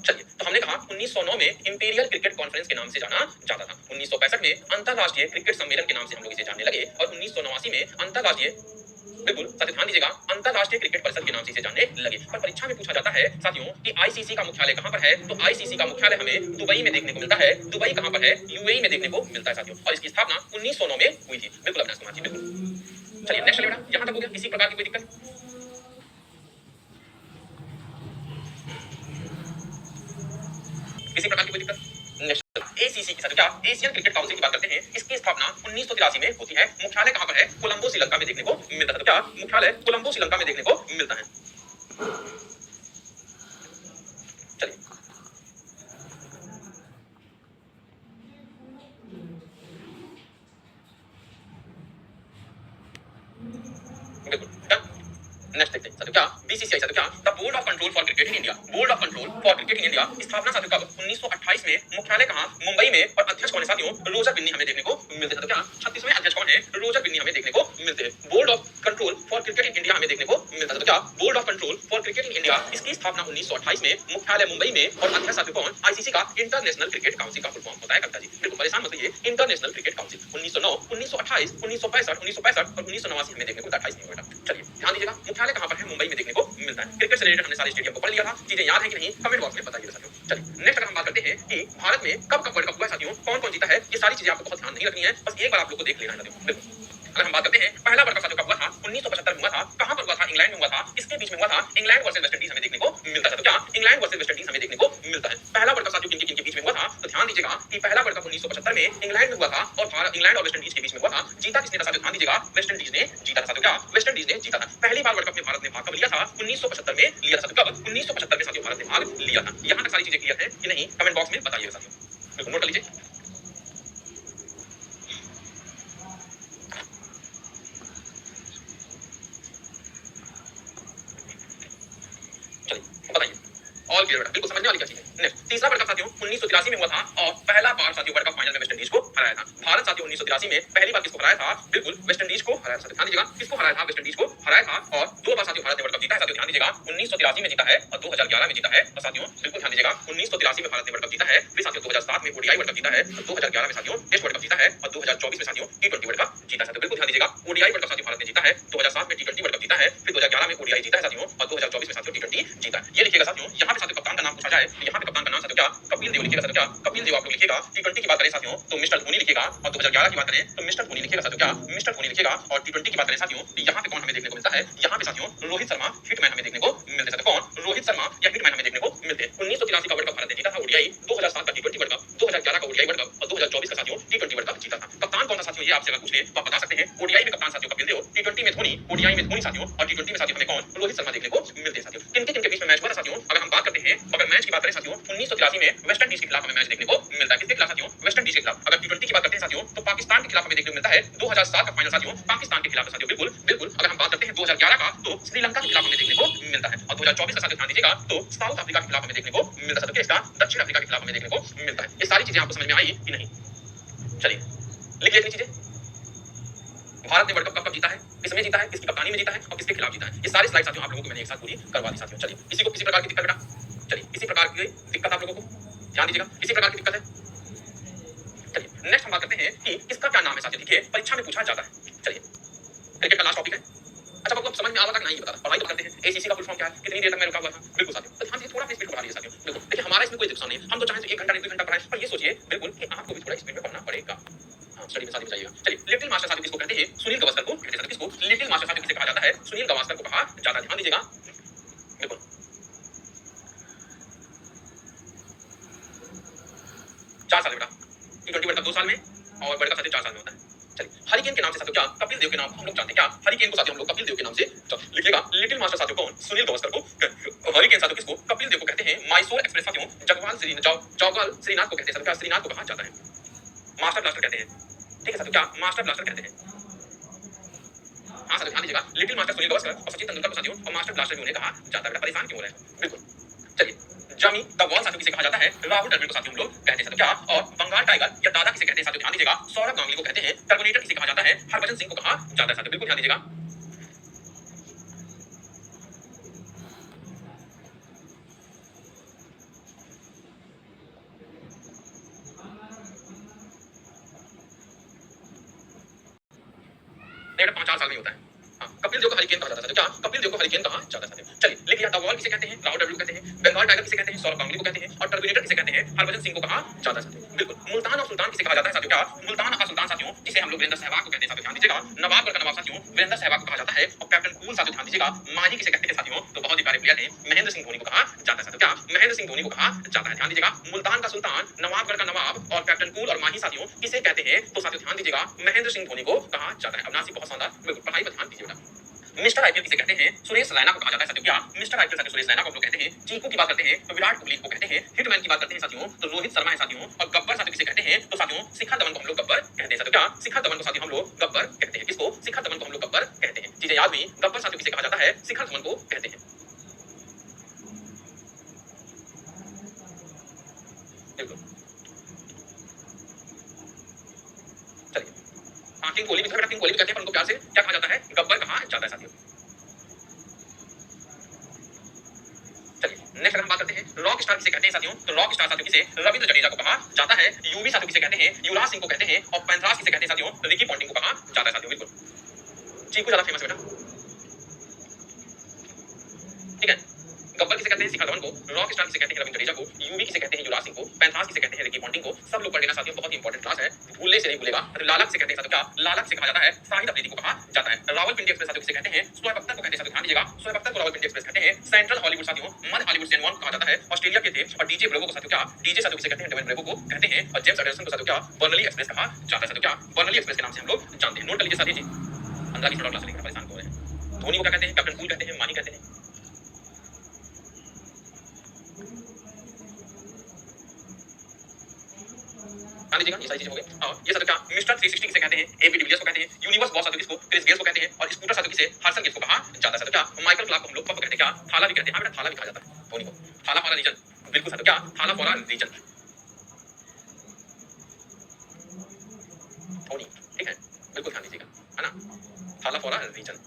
चलिए, तो हमने कहा 1909 में इंपीरियल क्रिकेट कॉन्फ्रेंस के नाम से जाना जाता था। 1965 में अंतरराष्ट्रीय क्रिकेट सम्मेलन के नाम से हम लोग इसे जानने लगे, और 1989 में अंतरराष्ट्रीय, बिल्कुल साथियों ध्यान दीजिएगा, अंतरराष्ट्रीय क्रिकेट परिषद के नाम से इसे जानने लगे। पर परीक्षा में पूछा जाता है साथियों कि आईसीसी का मुख्यालय कहां पर है? तो आईसीसी का मुख्यालय हमें दुबई में देखने को मिलता है। दुबई कहां पर है? यूएई में देखने को मिलता है साथियों, और इसकी स्थापना 1909 में हुई थी। बिल्कुल अविनाश कुमार जी, बिल्कुल। चलिए नेक्स्ट चलिए बेटा, यहां तक हो गया, किसी प्रकार की कोई दिक्कत? किसी प्रकार की कोई दिक्कत? नेक्स्ट एसीसी की साथियों, क्या एशियन क्रिकेट काउंसिल की बात करते हैं। इसकी स्थापना 1983 में होती है। मुख्यालय कहां पर है? कोलंबो श्रीलंका में देखने को मिलता है। तो क्या मुख्यालय कोलंबो श्रीलंका में देखने को मिलता है। चलिए बिल्कुल नेक्स्ट देखते हैं साथियों, क्या बीसीसीआई साथियों, क्या the board of control for cricket in India. Board of control for cricket in India स्थापना साथियों कब? 1928 में। मुख्यालय कहां? मुंबई में, और अध्यक्ष कौन है साथियों? रोजर बिन्नी हमें देखने को मिलते हैं। तो क्या 36वें अध्यक्ष कौन है? रोजर बिन्नी हमें देखने को मिलते हैं। Board of control for cricket in India हमें देखने को मिलता है। तो क्या board of control for cricket in India, इसकी स्थापना 1928 में, मुख्यालय मुंबई में, और अध्यक्ष साथियों कौन? आईसीसी का इंटरनेशनल क्रिकेट काउंसिल का फुल फॉर्म होता है कविता जी। बिल्कुल परेशान मत होइए, इंटरनेशनल क्रिकेट काउंसिल 1909, 1928, 1965 और 1989 हमें देखने को 28 में बेटा। चलिए ध्यान दीजिएगा, मुख्यालय कहां पर है? मुंबई में देखने को मिलता है। क्रिकेट से रिलेटेड हमने सारे स्टेडियम को पढ़ लिया था, चीजें याद है कि नहीं कमेंट बॉक्स में बताइएगा साथियों। चलिए नेक्स्ट अगर हम बात करते हैं कि भारत में कब कब वर्ल्ड कप हुआ साथियों, कौन कौन जीता है, ये सारी चीजें आपको बहुत ध्यान नहीं रखनी है, बस एक बार आप लोग को देख लेना है साथियों। बिल्कुल अगर हम बात करते हैं पहला वर्ल्ड कप साथियों कब हुआ था? 1975 में हुआ था। कहां पर हुआ था? इंग्लैंड में हुआ था। इसके बीच में हुआ था इंग्लैंड वर्सेस वेस्ट इंडीज हमें देखने को मिलता है। तो क्या इंग्लैंड वर्सेस वेस्ट इंडीज हमें देखने को मिलता है। पहला वर्ल्ड कप साथियों किनके किनके बीच में हुआ था? तो ध्यान दीजिएगा कि पहला वर्ल्ड कप 1975 में इंग्लैंड में हुआ था, और इंग्लैंड और वेस्ट इंडीज के बीच में हुआ था। जीता किसने था साथियों? ध्यान दीजिएगा, वेस्ट इंडीज ने जीता था साथियों। क्या वेस्ट इंडीज ने जीता था। पहली बार वर्ल्ड कप में भारत ने भाग कब लिया था? 1975 में लिया था साथियों। कब? 1975 में साथियों भारत ने भाग लिया था। यहां तक सारी चीजें क्लियर है कि नहीं कमेंट बॉक्स में बताइएगा साथियों। बिल्कुल नोट कर लीजिए। चलिए बताइए, ऑल क्लियर बेटा, बिल्कुल समझने वाली क्या चीज है। नेक्स्ट तीसरा वर्ल्ड कप साथियों 1983 में हुआ था, और पहला बार साथियों वर्ल्ड कप फाइनल में वेस्ट इंडीज को हराया था। भारत साथियों 1983 में पहली बार किसको हराया था? बिल्कुल वेस्ट इंडीज को हराया था। ध्यान दीजिएगा, किसको हराया था? वेस्ट इंडीज को हराया था। और दो बार साथियों भारत ने वर्ल्ड कप जीता है साथियों। ध्यान दीजिएगा, 1983 में जीता है और 2011 में जीता है। और साथियों बिल्कुल ध्यान दीजिएगा, 1983 में भारत ने वर्ल्ड कप जीता है, फिर साथियों 2007 में ओडीआई वर्ल्ड कप जीता है, 2011 में साथियों टेस्ट वर्ल्ड कप जीता है, और 2024 में साथियों टी20 वर्ल्ड कप जीता है साथियों। बिल्कुल ध्यान दीजिएगा, ओडीआई वर्ल्ड कप साथियों भारत ने जीता है, 2007 में टी20 वर्ल्ड कप जीता है, फिर 2011 में ओडीआई जीता है साथियों, और 2024 में साथियों टी20 जीता है। ये लिखिएगा साथियों। यहाँ पे साथियों कप्तान का नाम पूछा जाए तो यहाँ पे कप्तान का नाम साथियों क्या? कपिल देव लिखिएगा साथियों। क्या कपिल देव आप लोग लिखिएगा। टी20 की बात करें साथियों तो मिस्टर धोनी लिखिएगा, और 2011 की बात करें तो मिस्टर धोनी लिखिएगा साथियों। क्या मिस्टर धोनी लिखिएगा। और टी20 की बात करें साथियों तो यहाँ पे कौन हमें देखने को मिलता है? यहाँ पे साथियों रोहित शर्मा हिटमैन हमें देखने को मिलते हैं। कौन? रोहित शर्मा या हिटमैन हमें देखने को मिलते हैं। 1983 का वर्ल्ड कप भारत ने जीता था ओडीआई, 2007 का टी20 वर्ल्ड कप, 2011 का ओडीआई वर्ल्ड कप, और 2024 का साथियों टी20 वर्ल्ड कप जीता था। कप्तान कौन सा साथियों, ये आपसे अगर पूछे तो आप बता सकते हैं। ओडीआई में कप्तान साथियों कपिल देव, टी20 में धोनी, ओडीआई में धोनी साथियों, और टी20 में साथियों हमें कौन? रोहित शर्मा देखने को मिलते हैं साथियों। किनके किनके बीच में मैच हुआ था साथियों? अगर हम बात करते हैं, अगर मैच की बात करें साथियों 1983 में वेस्ट इंडीज के खिलाफ हमें मैच देखने को मिलता है। किसके खिलाफ साथियों? वेस्ट इंडीज के खिलाफ। अगर टी20 की बात करते हैं साथियों तो पाकिस्तान के खिलाफ हमें देखने को मिलता है 2007 का फाइनल साथियों, पाकिस्तान के खिलाफ साथियों। बिल्कुल बिल्कुल अगर हम बात करते हैं 2011 का तो श्रीलंका के खिलाफ हमें देखने को मिलता है, और 2024 का साथियों ध्यान दीजिएगा तो साउथ अफ्रीका के खिलाफ हमें देखने को मिलता है साथियों। इसका दक्षिण अफ्रीका के खिलाफ हमें देखने को मिलता है। ये सारी चीजें आपको समझ में आई कि नहीं? चलिए लिख लीजिए चीजें। भारत ने वर्ल्ड कप कब जीता है, किसमें जीता है, किसकी कप्तानी में जीता है, और किसके खिलाफ जीता है। ये सारी स्लाइड साथियों आप लोगों को मैंने एक साथ पूरी करवा दी साथियों। चलिए किसी को किसी प्रकार की दिक्कत बेटा? चलिए किसी प्रकार की दिक्कत आप लोगों को ध्यान दीजिएगा, किसी प्रकार की दिक्कत है? चलिए नेक्स्ट हम बात करते हैं कि इसका क्या नाम है साथियों। देखिए परीक्षा में पूछा जाता है। चलिए क्रिकेट का लास्ट टॉपिक है। अच्छा आपको समझ में आ रहा था कि नहीं बता रहा? पढ़ाई तो करते हैं। एसीसी का फुल फॉर्म क्या है, कितनी देर तक मैं रुका हुआ था? बिल्कुल साथियों, तो ध्यान दीजिए, थोड़ा स्पीड बढ़ा दीजिए साथियों। बिल्कुल देखिए हमारा इसमें कोई रिस्ट्रिक्शन नहीं है, हम तो चाहे तो 1 घंटा नहीं 2 घंटा पढ़ाएं, पर ये सोचिए बिल्कुल कि आपको भी थोड़ा स्पीड में पढ़ना पड़ेगा। हाँ स्टडी में साथ बताइएगा। चलिए लिटिल मास्टर साथियों किसको कहते हैं? सुनील गावस्कर को कहते हैं। किसको? लिटिल मास्टर साथियों किसे कहा जाता है? सुनील गावस्कर को कहा जाता है। ध्यान दीजिएगा बिल्कुल 4 साल में बेटा, T20 वर्ल्ड कप 2 साल में और वर्ल्ड कप साथियों 4 साल में होता है। चलिए, हरिकेन के नाम से साथियों क्या कपिल देव के नाम हम लोग जानते हैं क्या? हरिकेन को साथियों हम लोग कपिल देव के नाम से लिखिएगा। लिटिल मास्टर साथियों कौन? सुनील गावस्कर को हरिकेन साथियों किसको? कपिल देव को कहते हैं। माइसोर एक्सप्रेस साथियों जगवाल श्रीनाथ को कहते हैं साथियों क्या? श्रीनाथ को कहा जाता है मास्टर ब्लास्टर कहते हैं। ठीक है साथियों, क्या मास्टर ब्लास्टर कहते हैं? हाँ साथियों ध्यान दीजिएगा, लिटिल मास्टर सुनील गावस्कर और सचिन तेंदुलकर को साथियों और मास्टर ब्लास्टर भी उन्हें कहा जाता है। परेशान क्यों हो रहे हैं? बिल्कुल, चलिए, जमी द वॉल साथियों किसे कहा जाता है? राहुल द्रविड़ को साथियों हम लोग कहते हैं साथियों क्या? और बंगाल टाइगर या दादा किसे कहते हैं साथियों? ध्यान दीजिएगा, सौरभ गांगुली को कहते हैं। टर्मिनेटर किसे कहा जाता है? हरभजन सिंह को कहा जाता है साथियों। बिल्कुल ध्यान दीजिएगा। बेटा 5-4 साल में होता है। हाँ, कपिल देव को हरिकेन कहा जाता है क्या? कपिल देव को हरिकेन कहा जाता है साथियों। चलिए, लिखिए, द वॉल किसे कहते हैं? राहुल द्रविड़ कहते हैं। बंगाल टाइगर किसे कहते हैं? सौरभ गांगुली को कहते हैं। और टर्मिनेटर किसे कहते हैं? हरभजन सिंह को कहा जाता है साथियों। बिल्कुल, मुल्तान और सुल्तान किसे कहा जाता है साथियों क्या? मुल्तान और सुल्तान साथियों जिसे हम लोग वीरेंद्र सहवाग को कहते हैं साथियों। ध्यान दीजिएगा, नवाबगढ़ का नवाब साथियों वीरेंद्र सहवाग को कहा जाता है। और कैप्टन कूल साथियों ध्यान दीजिएगा, माही किसे कहते हैं साथियों? तो बहुत ही प्यारे प्लेयर थे, महेंद्र सिंह धोनी को कहा जाता है साथियों क्या? महेंद्र सिंह धोनी को कहा जाता है। ध्यान दीजिएगा, मुल्तान का सुल्तान, नवाबगढ़ का नवाब और कैप्टन कूल और माही साथियों किसे कहते हैं? तो साथियों ध्यान दीजिएगा, महेंद्र सिंह धोनी को कहा जाता है। अविनाशी बहुत शानदार, बिल्कुल पढ़ाई पर ध्यान दीजिएगा। मिस्टर आईपीएल किसे कहते हैं? सुरेश रैना को कहा जाता है साथियों क्या? मिस्टर आईपीएल साथियों सुरेश रैना को हम लोग कहते हैं। चीकू की बात करते हैं तो विराट कोहली को कहते हैं। हिटमैन की बात करते हैं साथियों तो रोहित शर्मा है साथियों। और गब्बर साथियों किसे कहते हैं? तो साथियों शिखर धवन को हम लोग गब्बर कहते हैं साथियों क्या? शिखर धवन को साथियों हम लोग गब्बर कहते हैं। किसको? शिखर धवन को हम लोग गब्बर कहते हैं। चीजें याद हुई, गब्बर साथियों किसे कहा जाता है? शिखर धवन को कहते हैं। बिल्कुल, चलिए, हाँ, किंग कोहली भी बेटा, किंग कोहली भी कहते हैं, पर उनको प्यार से क्या कहा जाता है? गब्बर कहा जाता है साथियों। चलिए, नेक्स्ट अगर हम बात करते हैं रॉक स्टार किसे कहते हैं साथियों? तो रॉक स्टार साथियों किसे? रविंद्र जडेजा को कहा जाता है। यूवी साथियों किसे कहते हैं? युवराज सिंह को कहते हैं। और पैंथरास किसे कहते हैं साथियों? रिकी पॉन्टिंग को कहा जाता है साथियों। बिल्कुल, चीकू ज्यादा फेमस है बेटा, ठीक है। गब्बर किसे कहते हैं? शिखर धवन को। रॉक स्टार किसे कहते हैं? रविंद्र जडेजा को। यूवी किसे कहते हैं? युवराज सिंह को। पैंथरास किसे कहते हैं? रिकी पॉन्टिंग को। सब लोग पढ़ लेना साथियों, बहुत ही इंपॉर्टेंट क्लास है, भूलने से नहीं भूलेगा। लाला किसे कहते हैं साथियों क्या? लाला किसे कहा जाता है? शाहिद अफरीदी को कहा जाता है। रावलपिंडी एक्सप्रेस साथियों किसे कहते हैं? शोएब अख्तर को कहते हैं साथियों। ध्यान दीजिएगा, शोएब अख्तर को रावलपिंडी एक्सप्रेस कहते हैं। सेंट्रल हॉलीवुड साथियों मध्य हॉलीवुड से कहा जाता है, ऑस्ट्रेलिया के थे। और डीजे ब्रेवो को साथियों क्या? डीजे साथियों किसे कहते हैं? डेविड ब्रेवो को कहते हैं। और जेम्स एंडरसन को साथियों क्या? बर्नली एक्सप्रेस कहा जाता है साथियों क्या? बर्नली एक्सप्रेस के नाम से हम लोग जानते हैं। नोट कर लीजिए साथी जी, 15 की क्लास लेकर परेशान हो रहे हैं। धोनी को क्या कहते हैं? कैप्टन कूल कहते हैं, माही कहते हैं। ध्यान दीजिएगा, ये सारी चीजें हो गई। और ये साथियों क्या? मिस्टर 360 किसे कहते हैं? एबी डिविलियर्स को कहते हैं। यूनिवर्स बॉस साथियों किसको? क्रिस गेल को कहते हैं। और स्कूटर साथियों किसे? हरसन गेल को कहा जाता है साथियों क्या? माइकल क्लार्क को हम लोग पब कहते हैं क्या? थाला भी कहते हैं। हाँ बेटा, थाला भी कहा जाता है धोनी को। थाला फॉर अ रीजन, बिल्कुल साथियों क्या? थाला फॉर अ रीजन धोनी, ठीक है, बिल्कुल ध्यान दीजिएगा, है ना? थाला फॉर अ रीजन।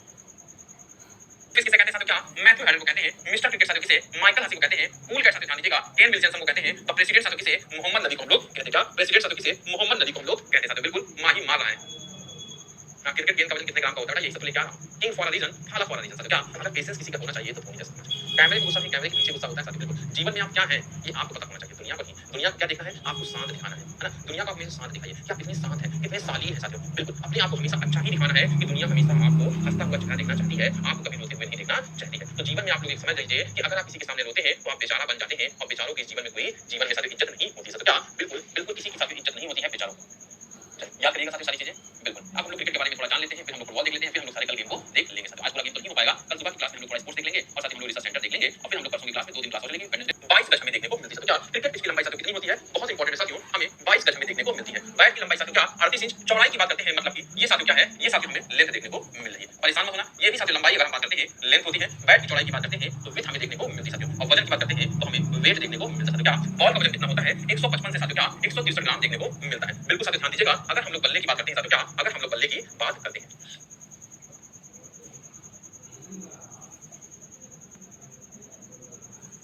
किसे कहते हैं साथियों क्या? मैथ्यू हैडन को कहते हैं। मिस्टर क्रिकेट साथियों किसे? माइकल हसी को कहते हैं। कूल कैट साथियों ध्यान दीजिएगा, केन विल्सन को कहते हैं। तो प्रेसिडेंट साथियों किसे? मोहम्मद नबी को हम लोग कहते हैं क्या? प्रेसिडेंट साथियों किसे? मोहम्मद नबी को हम लोग कहते हैं साथियों। बिल्कुल, माही मार रहा है। हाँ, क्रिकेट गेंद का वजन कितने ग्राम का होता है? यही सब तो लेके आ रहा हूँ। किंग फॉर अ रीजन, थाला फॉर अ रीजन साथियों क्या? अगर पेशेंस किसी का होना चाहिए तो धोनी जैसा होना चाहिए। कैमरे में गुस्सा नहीं, कैमरे के पीछे गुस्सा होता है साथियों। बिल्कुल, जीवन में आप क्या हैं ये आपको पता होना चाहिए। दुनिया को नहीं, दुनिया को क्या देखना है? आपको शांत दिखाना है ना? दुनिया को आप हमेशा शांत दिखाइए कि आप कितने शांत हैं, कितने साली हैं साथियों। बिल्कुल, अपने आप को हमेशा अच्छा ही दिखाना है कि दुनिया हमेशा आपको हंसता हुआ चेहरा देखना चाहती है, आपको कभी रोते हुए नहीं देखना चाहती है। तो जीवन में आप लोग समझ लीजिए कि अगर आप किसी के सामने रोते हैं तो आप बेचारा बन जाते हैं। और बेचारों के जीवन में कोई जीवन में साथियों इज्जत नहीं होती है। क्या? बिल्कुल बिल्कुल, किसी की साथियों इज्जत नहीं होती है बेचारों को। याद करिएगा साथियों सारी चीजें। बिल्कुल, अब हम लोग क्रिकेट के बारे में थोड़ा जान लेते हैं, फिर हम लोग फुटबॉल देख लेते हैं, फिर हम लोग सारे कल गेम को देख लेंगे साथियों। आज पूरा गेम तो नहीं हो पाएगा, कल सुबह की क्लास में हम लोग थोड़ा स्पोर्ट्स देख लेंगे और साथ ही हम लोग रिसर्च सेंटर देख लेंगे। और फिर हम लोग परसों की क्लास में 2 दिन क्लास हो लेंगे। 22 गज हमें देखने को मिलती है साथियों। क्रिकेट पिच की लंबाई साथियों कितनी होती है? बहुत इंपॉर्टेंट है साथियों, हमें 22 गज हमें देखने को मिलती है। बैट की लंबाई साथियों क्या? 38 इंच। चौड़ाई की बात करते हैं, मतलब कि ये साथियों क्या है? ये साथियों हमें लेंथ देखने को मिल रही है। परेशान मत होना, ये भी साथियों लंबाई अगर हम बात करते हैं लेंथ होती है। बैट की चौड़ाई की बात करते हैं तो विड्थ हमें देखने को मिलती है साथियों। और वजन की बात करते हैं तो हमें वेट देखने को मिलता है साथियों। क्या? बॉल का वजन कितना होता है? 155 से साथियों क्या? 163 ग्राम देखने को मिलता है। बिल्कुल साथियों ध्यान दीजिएगा, अगर हम लोग बल्ले की बात करते हैं साथियों क्या? अगर हम लोग बल्ले की बात करते हैं,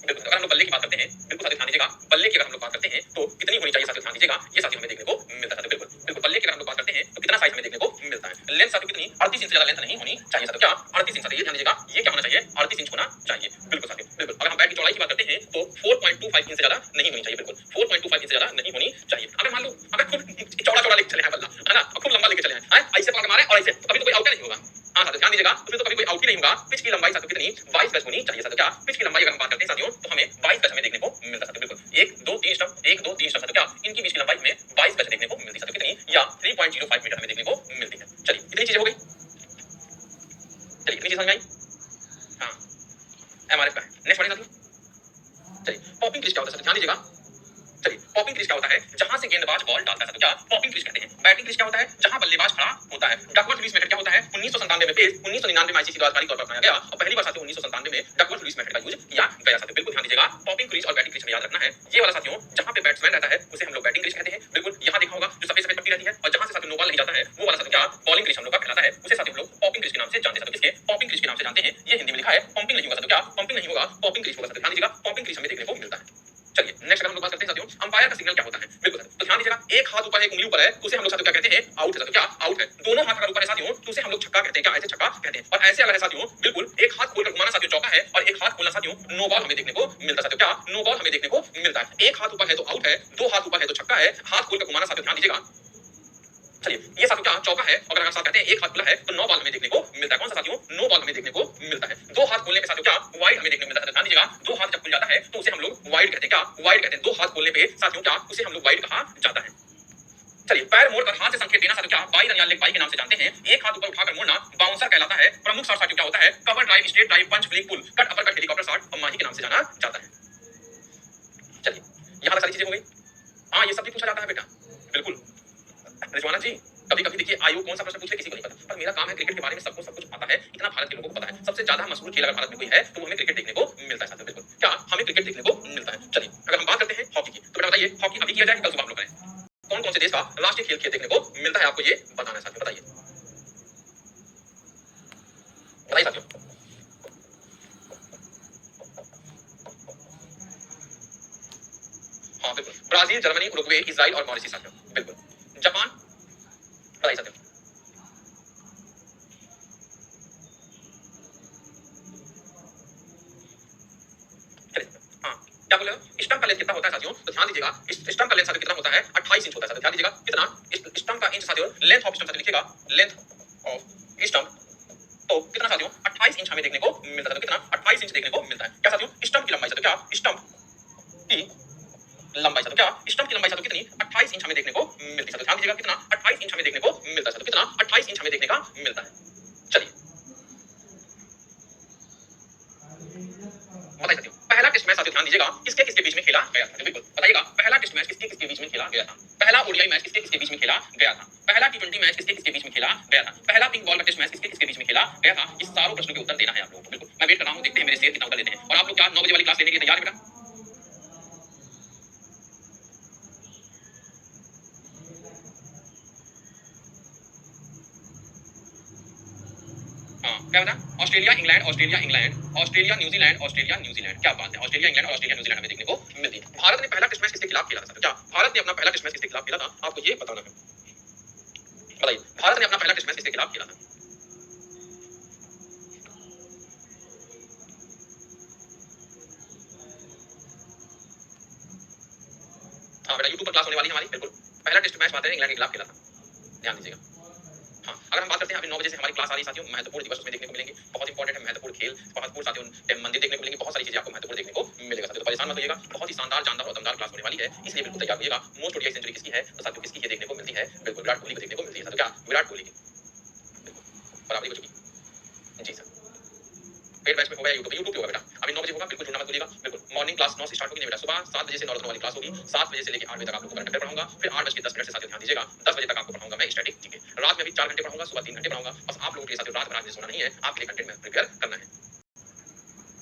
बिल्कुल अगर हम लोग बल्ले की बात करते हैं, बिल्कुल साथियों ध्यान दीजिएगा, बल्ले की अगर हम लोग बात करते हैं तो कितनी होनी चाहिए साथियों? ध्यान दीजिएगा, ये साथियों हमें देखने को मिलता है। बिल्कुल बिल्कुल, बल्ले की अगर हम लोग बात करते हैं तो कितना साइज हमें देखने को मिलता है? लेंथ साथियों कितनी? 38 इंच से ज्यादा लेंथ नहीं होनी चाहिए साथियों। क्या? 38 इंच साथियों, ये ध्यान दीजिएगा, ये क्या होना चाहिए? 38 इंच होना चाहिए। बिल्कुल साथियों, बिल्कुल अगर हम बैट की चौड़ाई की बात करते हैं तो 4.25 इंच से ज्यादा नहीं होनी चाहिए। बिल्कुल 4.25 इंच से ज्यादा नहीं होनी चाहिए। अगर मान लो अगर खूब चौड़ा चौड़ा लेके चले हैं बल्ला, है ना, खूब लंबा लेके चले हैं, ऐसे पकड़ मारे और ऐसे, तो कभी तो कोई आउट नहीं होगा। हाँ साथियों ध्यान दीजिएगा तो फिर तो कभी कोई आउट ही नहीं होगा। पिच की लंबाई साथियों कितनी 22 गज होनी चाहिए। साथियों क्या पिच की लंबाई अगर हम बात करते हैं साथियों तो हमें 22 गज हमें देखने को मिलता है। बिल्कुल 1 2 3 स्टंप 1 2 3 स्टंप साथियों क्या इनकी बीच की लंबाई हमें 22 गज देखने को मिलती है। साथियों कितनी या 3.05 मीटर हमें देखने को मिलती है। चलिए इतनी चीजें हो गई। चलिए इतनी चीज समझ में आई। हाँ एमआरएफ का है। नेक्स्ट पढ़ें साथियों। चलिए पॉपिंग क्रीज क्या होता है ध्यान दीजिएगा। चलिए पॉपिंग क्रीज क्या होता है जहां से गेंदबाज बॉल डालता है। क्या पॉपिंग क्रीज कहते हैं। बैटिंग क्रीज क्या होता है जहां बल्लेबाज खड़ा होता है। डकवर्थ लुईस मेथड क्या होता है 1997 में पेश 1999 में आईसीसी द्वारा आधिकारिक तौर पर अपनाया गया और पहली बार साथियों 1997 में डकवर्थ लुईस मेथड का यूज किया गया। साथियों बिल्कुल ध्यान दीजिएगा पॉपिंग क्रीज और बैटिंग क्रीज में याद रखना है ये वाला साथियों जहां पे बैट्समैन रहता है उसे हम लोग बैटिंग क्रीज कहते हैं। बिल्कुल यहां देखा होगा जो सफेद सफेद पट्टी रहती है और जहां से साथियों नो बॉल नहीं जाता है वो वाला साथियों क्या बॉलिंग क्रीज हम लोग का कहलाता है। उसे साथियों हम लोग पॉपिंग क्रीज के नाम से जानते हैं। साथियों किसके पॉपिंग क्रीज के नाम से जानते हैं। ये हिंदी में लिखा है पंपिंग नहीं होगा साथियों क्या पंपिंग नहीं होगा पॉपिंग क्रीज होगा। साथियों ध्यान दीजिएगा पॉपिंग क्रीज हमें देखने को मिलता है। चलिए नेक्स्ट अगर हम लोग बात करते हैं साथियों अंपायर का सिग्नल क्या होता है। बिल्कुल तो ध्यान दीजिएगा एक हाथ ऊपर है एक उंगली ऊपर है तो उसे हम लोग साथियों क्या कहते हैं आउट है। साथियों क्या आउट है। दोनों हाथ अगर ऊपर है साथियों तो उसे हम लोग छक्का कहते हैं। क्या ऐसे छक्का कहते हैं। और ऐसे अगर है साथियों बिल्कुल एक हाथ खोलकर घुमाना साथियों चौका है और एक हाथ खोलना साथियों नो बॉल हमें देखने को मिलता है। साथियों क्या नो बॉल हमें देखने को मिलता है। एक हाथ ऊपर है तो आउट है दो हाथ ऊपर है तो छक्का है हाथ खोलकर घुमाना साथियों ध्यान दीजिएगा। चलिए ये साथियों क्या चौका है और अगर साथ कहते हैं एक हाथ खुला है तो नो बॉल हमें देखने को मिलता है। कौन सा साथियों नो बॉल हमें देखने को मिलता है। दो हाथ खोलने पे साथियों क्या वाइड हमें देखने को मिलता है। ध्यान दीजिएगा दो हाथ जब खुल जाता है तो उसे हम लोग वाइड कहते हैं। क्या वाइड कहते हैं। दो हाथ खोलने पे साथियों क्या उसे हम लोग वाइड कहा जाता है। चलिए पैर मोड़कर हाथ से संकेत देना साथियों क्या बाई रन या लेग बाई के नाम से जानते हैं। एक हाथ ऊपर उठाकर मोड़ना बाउंसर कहलाता है। प्रमुख शॉट साथियों क्या होता है cover drive straight drive punch flick pull cut upper cut helicopter shot और माही के नाम से जाना जाता है। चलिए यहां तक सारी चीजें हो गई। हाँ ये सब भी पूछा जाता है बेटा बिल्कुल रिजवाना जी। कभी कभी देखिए आयु कौन सा प्रश्न पूछे किसी को नहीं पता पर मेरा काम है क्रिकेट के बारे में सबको सब कुछ आता है। इतना भारत के लोगों को पता है। सबसे ज्यादा मशहूर खेल अगर भारत में कोई है तो हमें क्रिकेट देखने को मिलता है साथियों। बिल्कुल क्या हमें क्रिकेट देखने को मिलता है। चलिए अगर हम बात करते हैं हॉकी की तो बेटा बताइए हॉकी अभी किया जाए कल सुबह हम लोग करें। कौन कौन से देश का राष्ट्रीय खेल देखने को मिलता है आपको ये बताना है साथियों। बताइए बताइए साथियों। हाँ बिल्कुल ब्राजील जर्मनी उरुग्वे इजराइल और मॉरिशस साथियों। बिल्कुल जापान बताइए साथियों। हाँ क्या बोले स्टंप का लेंथ कितना होता है साथियों तो ध्यान दीजिएगा स्टंप का लेंथ साथियों कितना होता है 28 इंच होता है। साथियों ध्यान दीजिएगा कितना स्टंप का इंच साथियों लेंथ ऑफ स्टंप साथियों लिखिएगा लेंथ ऑफ स्टंप तो कितना साथियों 28 इंच हमें देखने को मिलता है। कितना 28 इंच देखने को मिलता है। क्या साथियों स्टंप की लंबाई साथियों क्या स्टंप की लंबाई साथियों क्या स्टंप की लंबाई साथियों कितनी 28 इंच हमें देखने को मिलती है। साथियों ध्यान दीजिएगा कितना 28 इंच हमें देखने को मिलता है। साथियों कितना 28 इंच हमें देखने का मिलता है। चलिए बताइए साथियों पहला टेस्ट मैच साथियों ध्यान दीजिएगा किसके किसके बीच में खेला गया था। बिल्कुल बताइएगा पहला टेस्ट मैच किसके किसके बीच में खेला गया था। पहला ओडीआई मैच किसके किसके बीच में खेला गया था। पहला टी20 मैच किसके किसके बीच में खेला गया था। पहला पिंक बॉल का टेस्ट मैच किसके किसके बीच में खेला गया था। इस सारों प्रश्नों के उत्तर देना है आप लोगों को। बिल्कुल मैं वेट कर रहा हूं देखते हैं मेरे शेर कितना उत्तर देते हैं और आप लोग क्या 9 बजे वाली क्लास लेने के लिए तैयार है बेटा। हाँ क्या बता Australia England Australia England Australia New Zealand Australia New Zealand क्या बात है। ऑस्ट्रेलिया इंग्लैंड और ऑस्ट्रेलिया न्यूजीलैंड हमें देखने को मिलती है। भारत ने पहला टेस्ट मैच किसके खिलाफ खेला था। क्या भारत ने अपना पहला टेस्ट मैच किसके खिलाफ खेला था आपको ये बताना है। बताइए भारत ने अपना पहला टेस्ट मैच किसके खिलाफ खेला था। हाँ बेटा यूट्यूब पर क्लास होने वाली है हमारी। बिल्कुल पहला टेस्ट मैच भारत ने इंग्लैंड के खिलाफ खेला था। ध्यान दीजिएगा। हाँ अगर हम बात करते हैं अभी 9 बजे से हमारी क्लास आ रही है साथियों महत्वपूर्ण दिवस उसमें देखने को मिलेंगे। बहुत इंपॉर्टेंट है महत्वपूर्ण खेल महत्वपूर्ण साथियों मंदिर देखने को मिलेंगे। बहुत सारी चीजें आपको महत्वपूर्ण देखने को मिलेगा साथियों। तो परेशान मत होइएगा। बहुत ही शानदार जानदार और दमदार क्लास होने वाली है इसलिए बिल्कुल तैयार होइएगा। मोस्ट ओडीआई सेंचुरी किसकी है तो साथियों किसकी ये देखने को मिलती है बिल्कुल विराट कोहली को देखने को मिलती है। साथियों क्या विराट कोहली की बराबरी हो चुकी जी सर। पेड बैच में होगा यूट्यूब पे होगा बेटा अभी 9 बजे होगा। बिल्कुल जुड़ना मत भूलिएगा। बिल्कुल मॉर्निंग क्लास 9 से स्टार्ट होगी बेटा। सुबह 7 बजे से 9 वाली क्लास होगी। 7 बजे से लेकर 8 बजे तक आपको करंट अफेयर पढ़ाऊंगा। फिर 8:10 से साथियों ध्यान दीजिएगा 10 बजे तक आपको पढ़ाऊंगा मैं स्टैटिक जीके। रात में भी 4 घंटे पढ़ाऊंगा सुबह 3 घंटे पढ़ाऊंगा। बस आप लोगों के साथियों रात भर सोना नहीं है आपके लिए कंटेंट में प्रिपेयर करना है।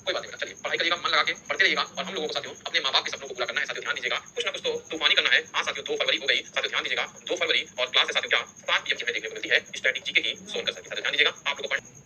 कोई बात नहीं बेटा चलिए पढ़ाई करिएगा मन लगा के पढ़ते रहिएगा और हम लोगों को साथियों अपने माँ बाप के सपनों को पूरा करना है। साथियों ध्यान दीजिएगा कुछ ना कुछ तो तूफानी करना है। हाँ साथियों 2 फरवरी हो गई। साथियों ध्यान दीजिएगा 2 फरवरी और क्लास है साथियों क्या 7 PM की हमें देखने को मिलती है स्टैटिक जीके की सोनकर। साथियों ध्यान दीजिएगा आप लोगों को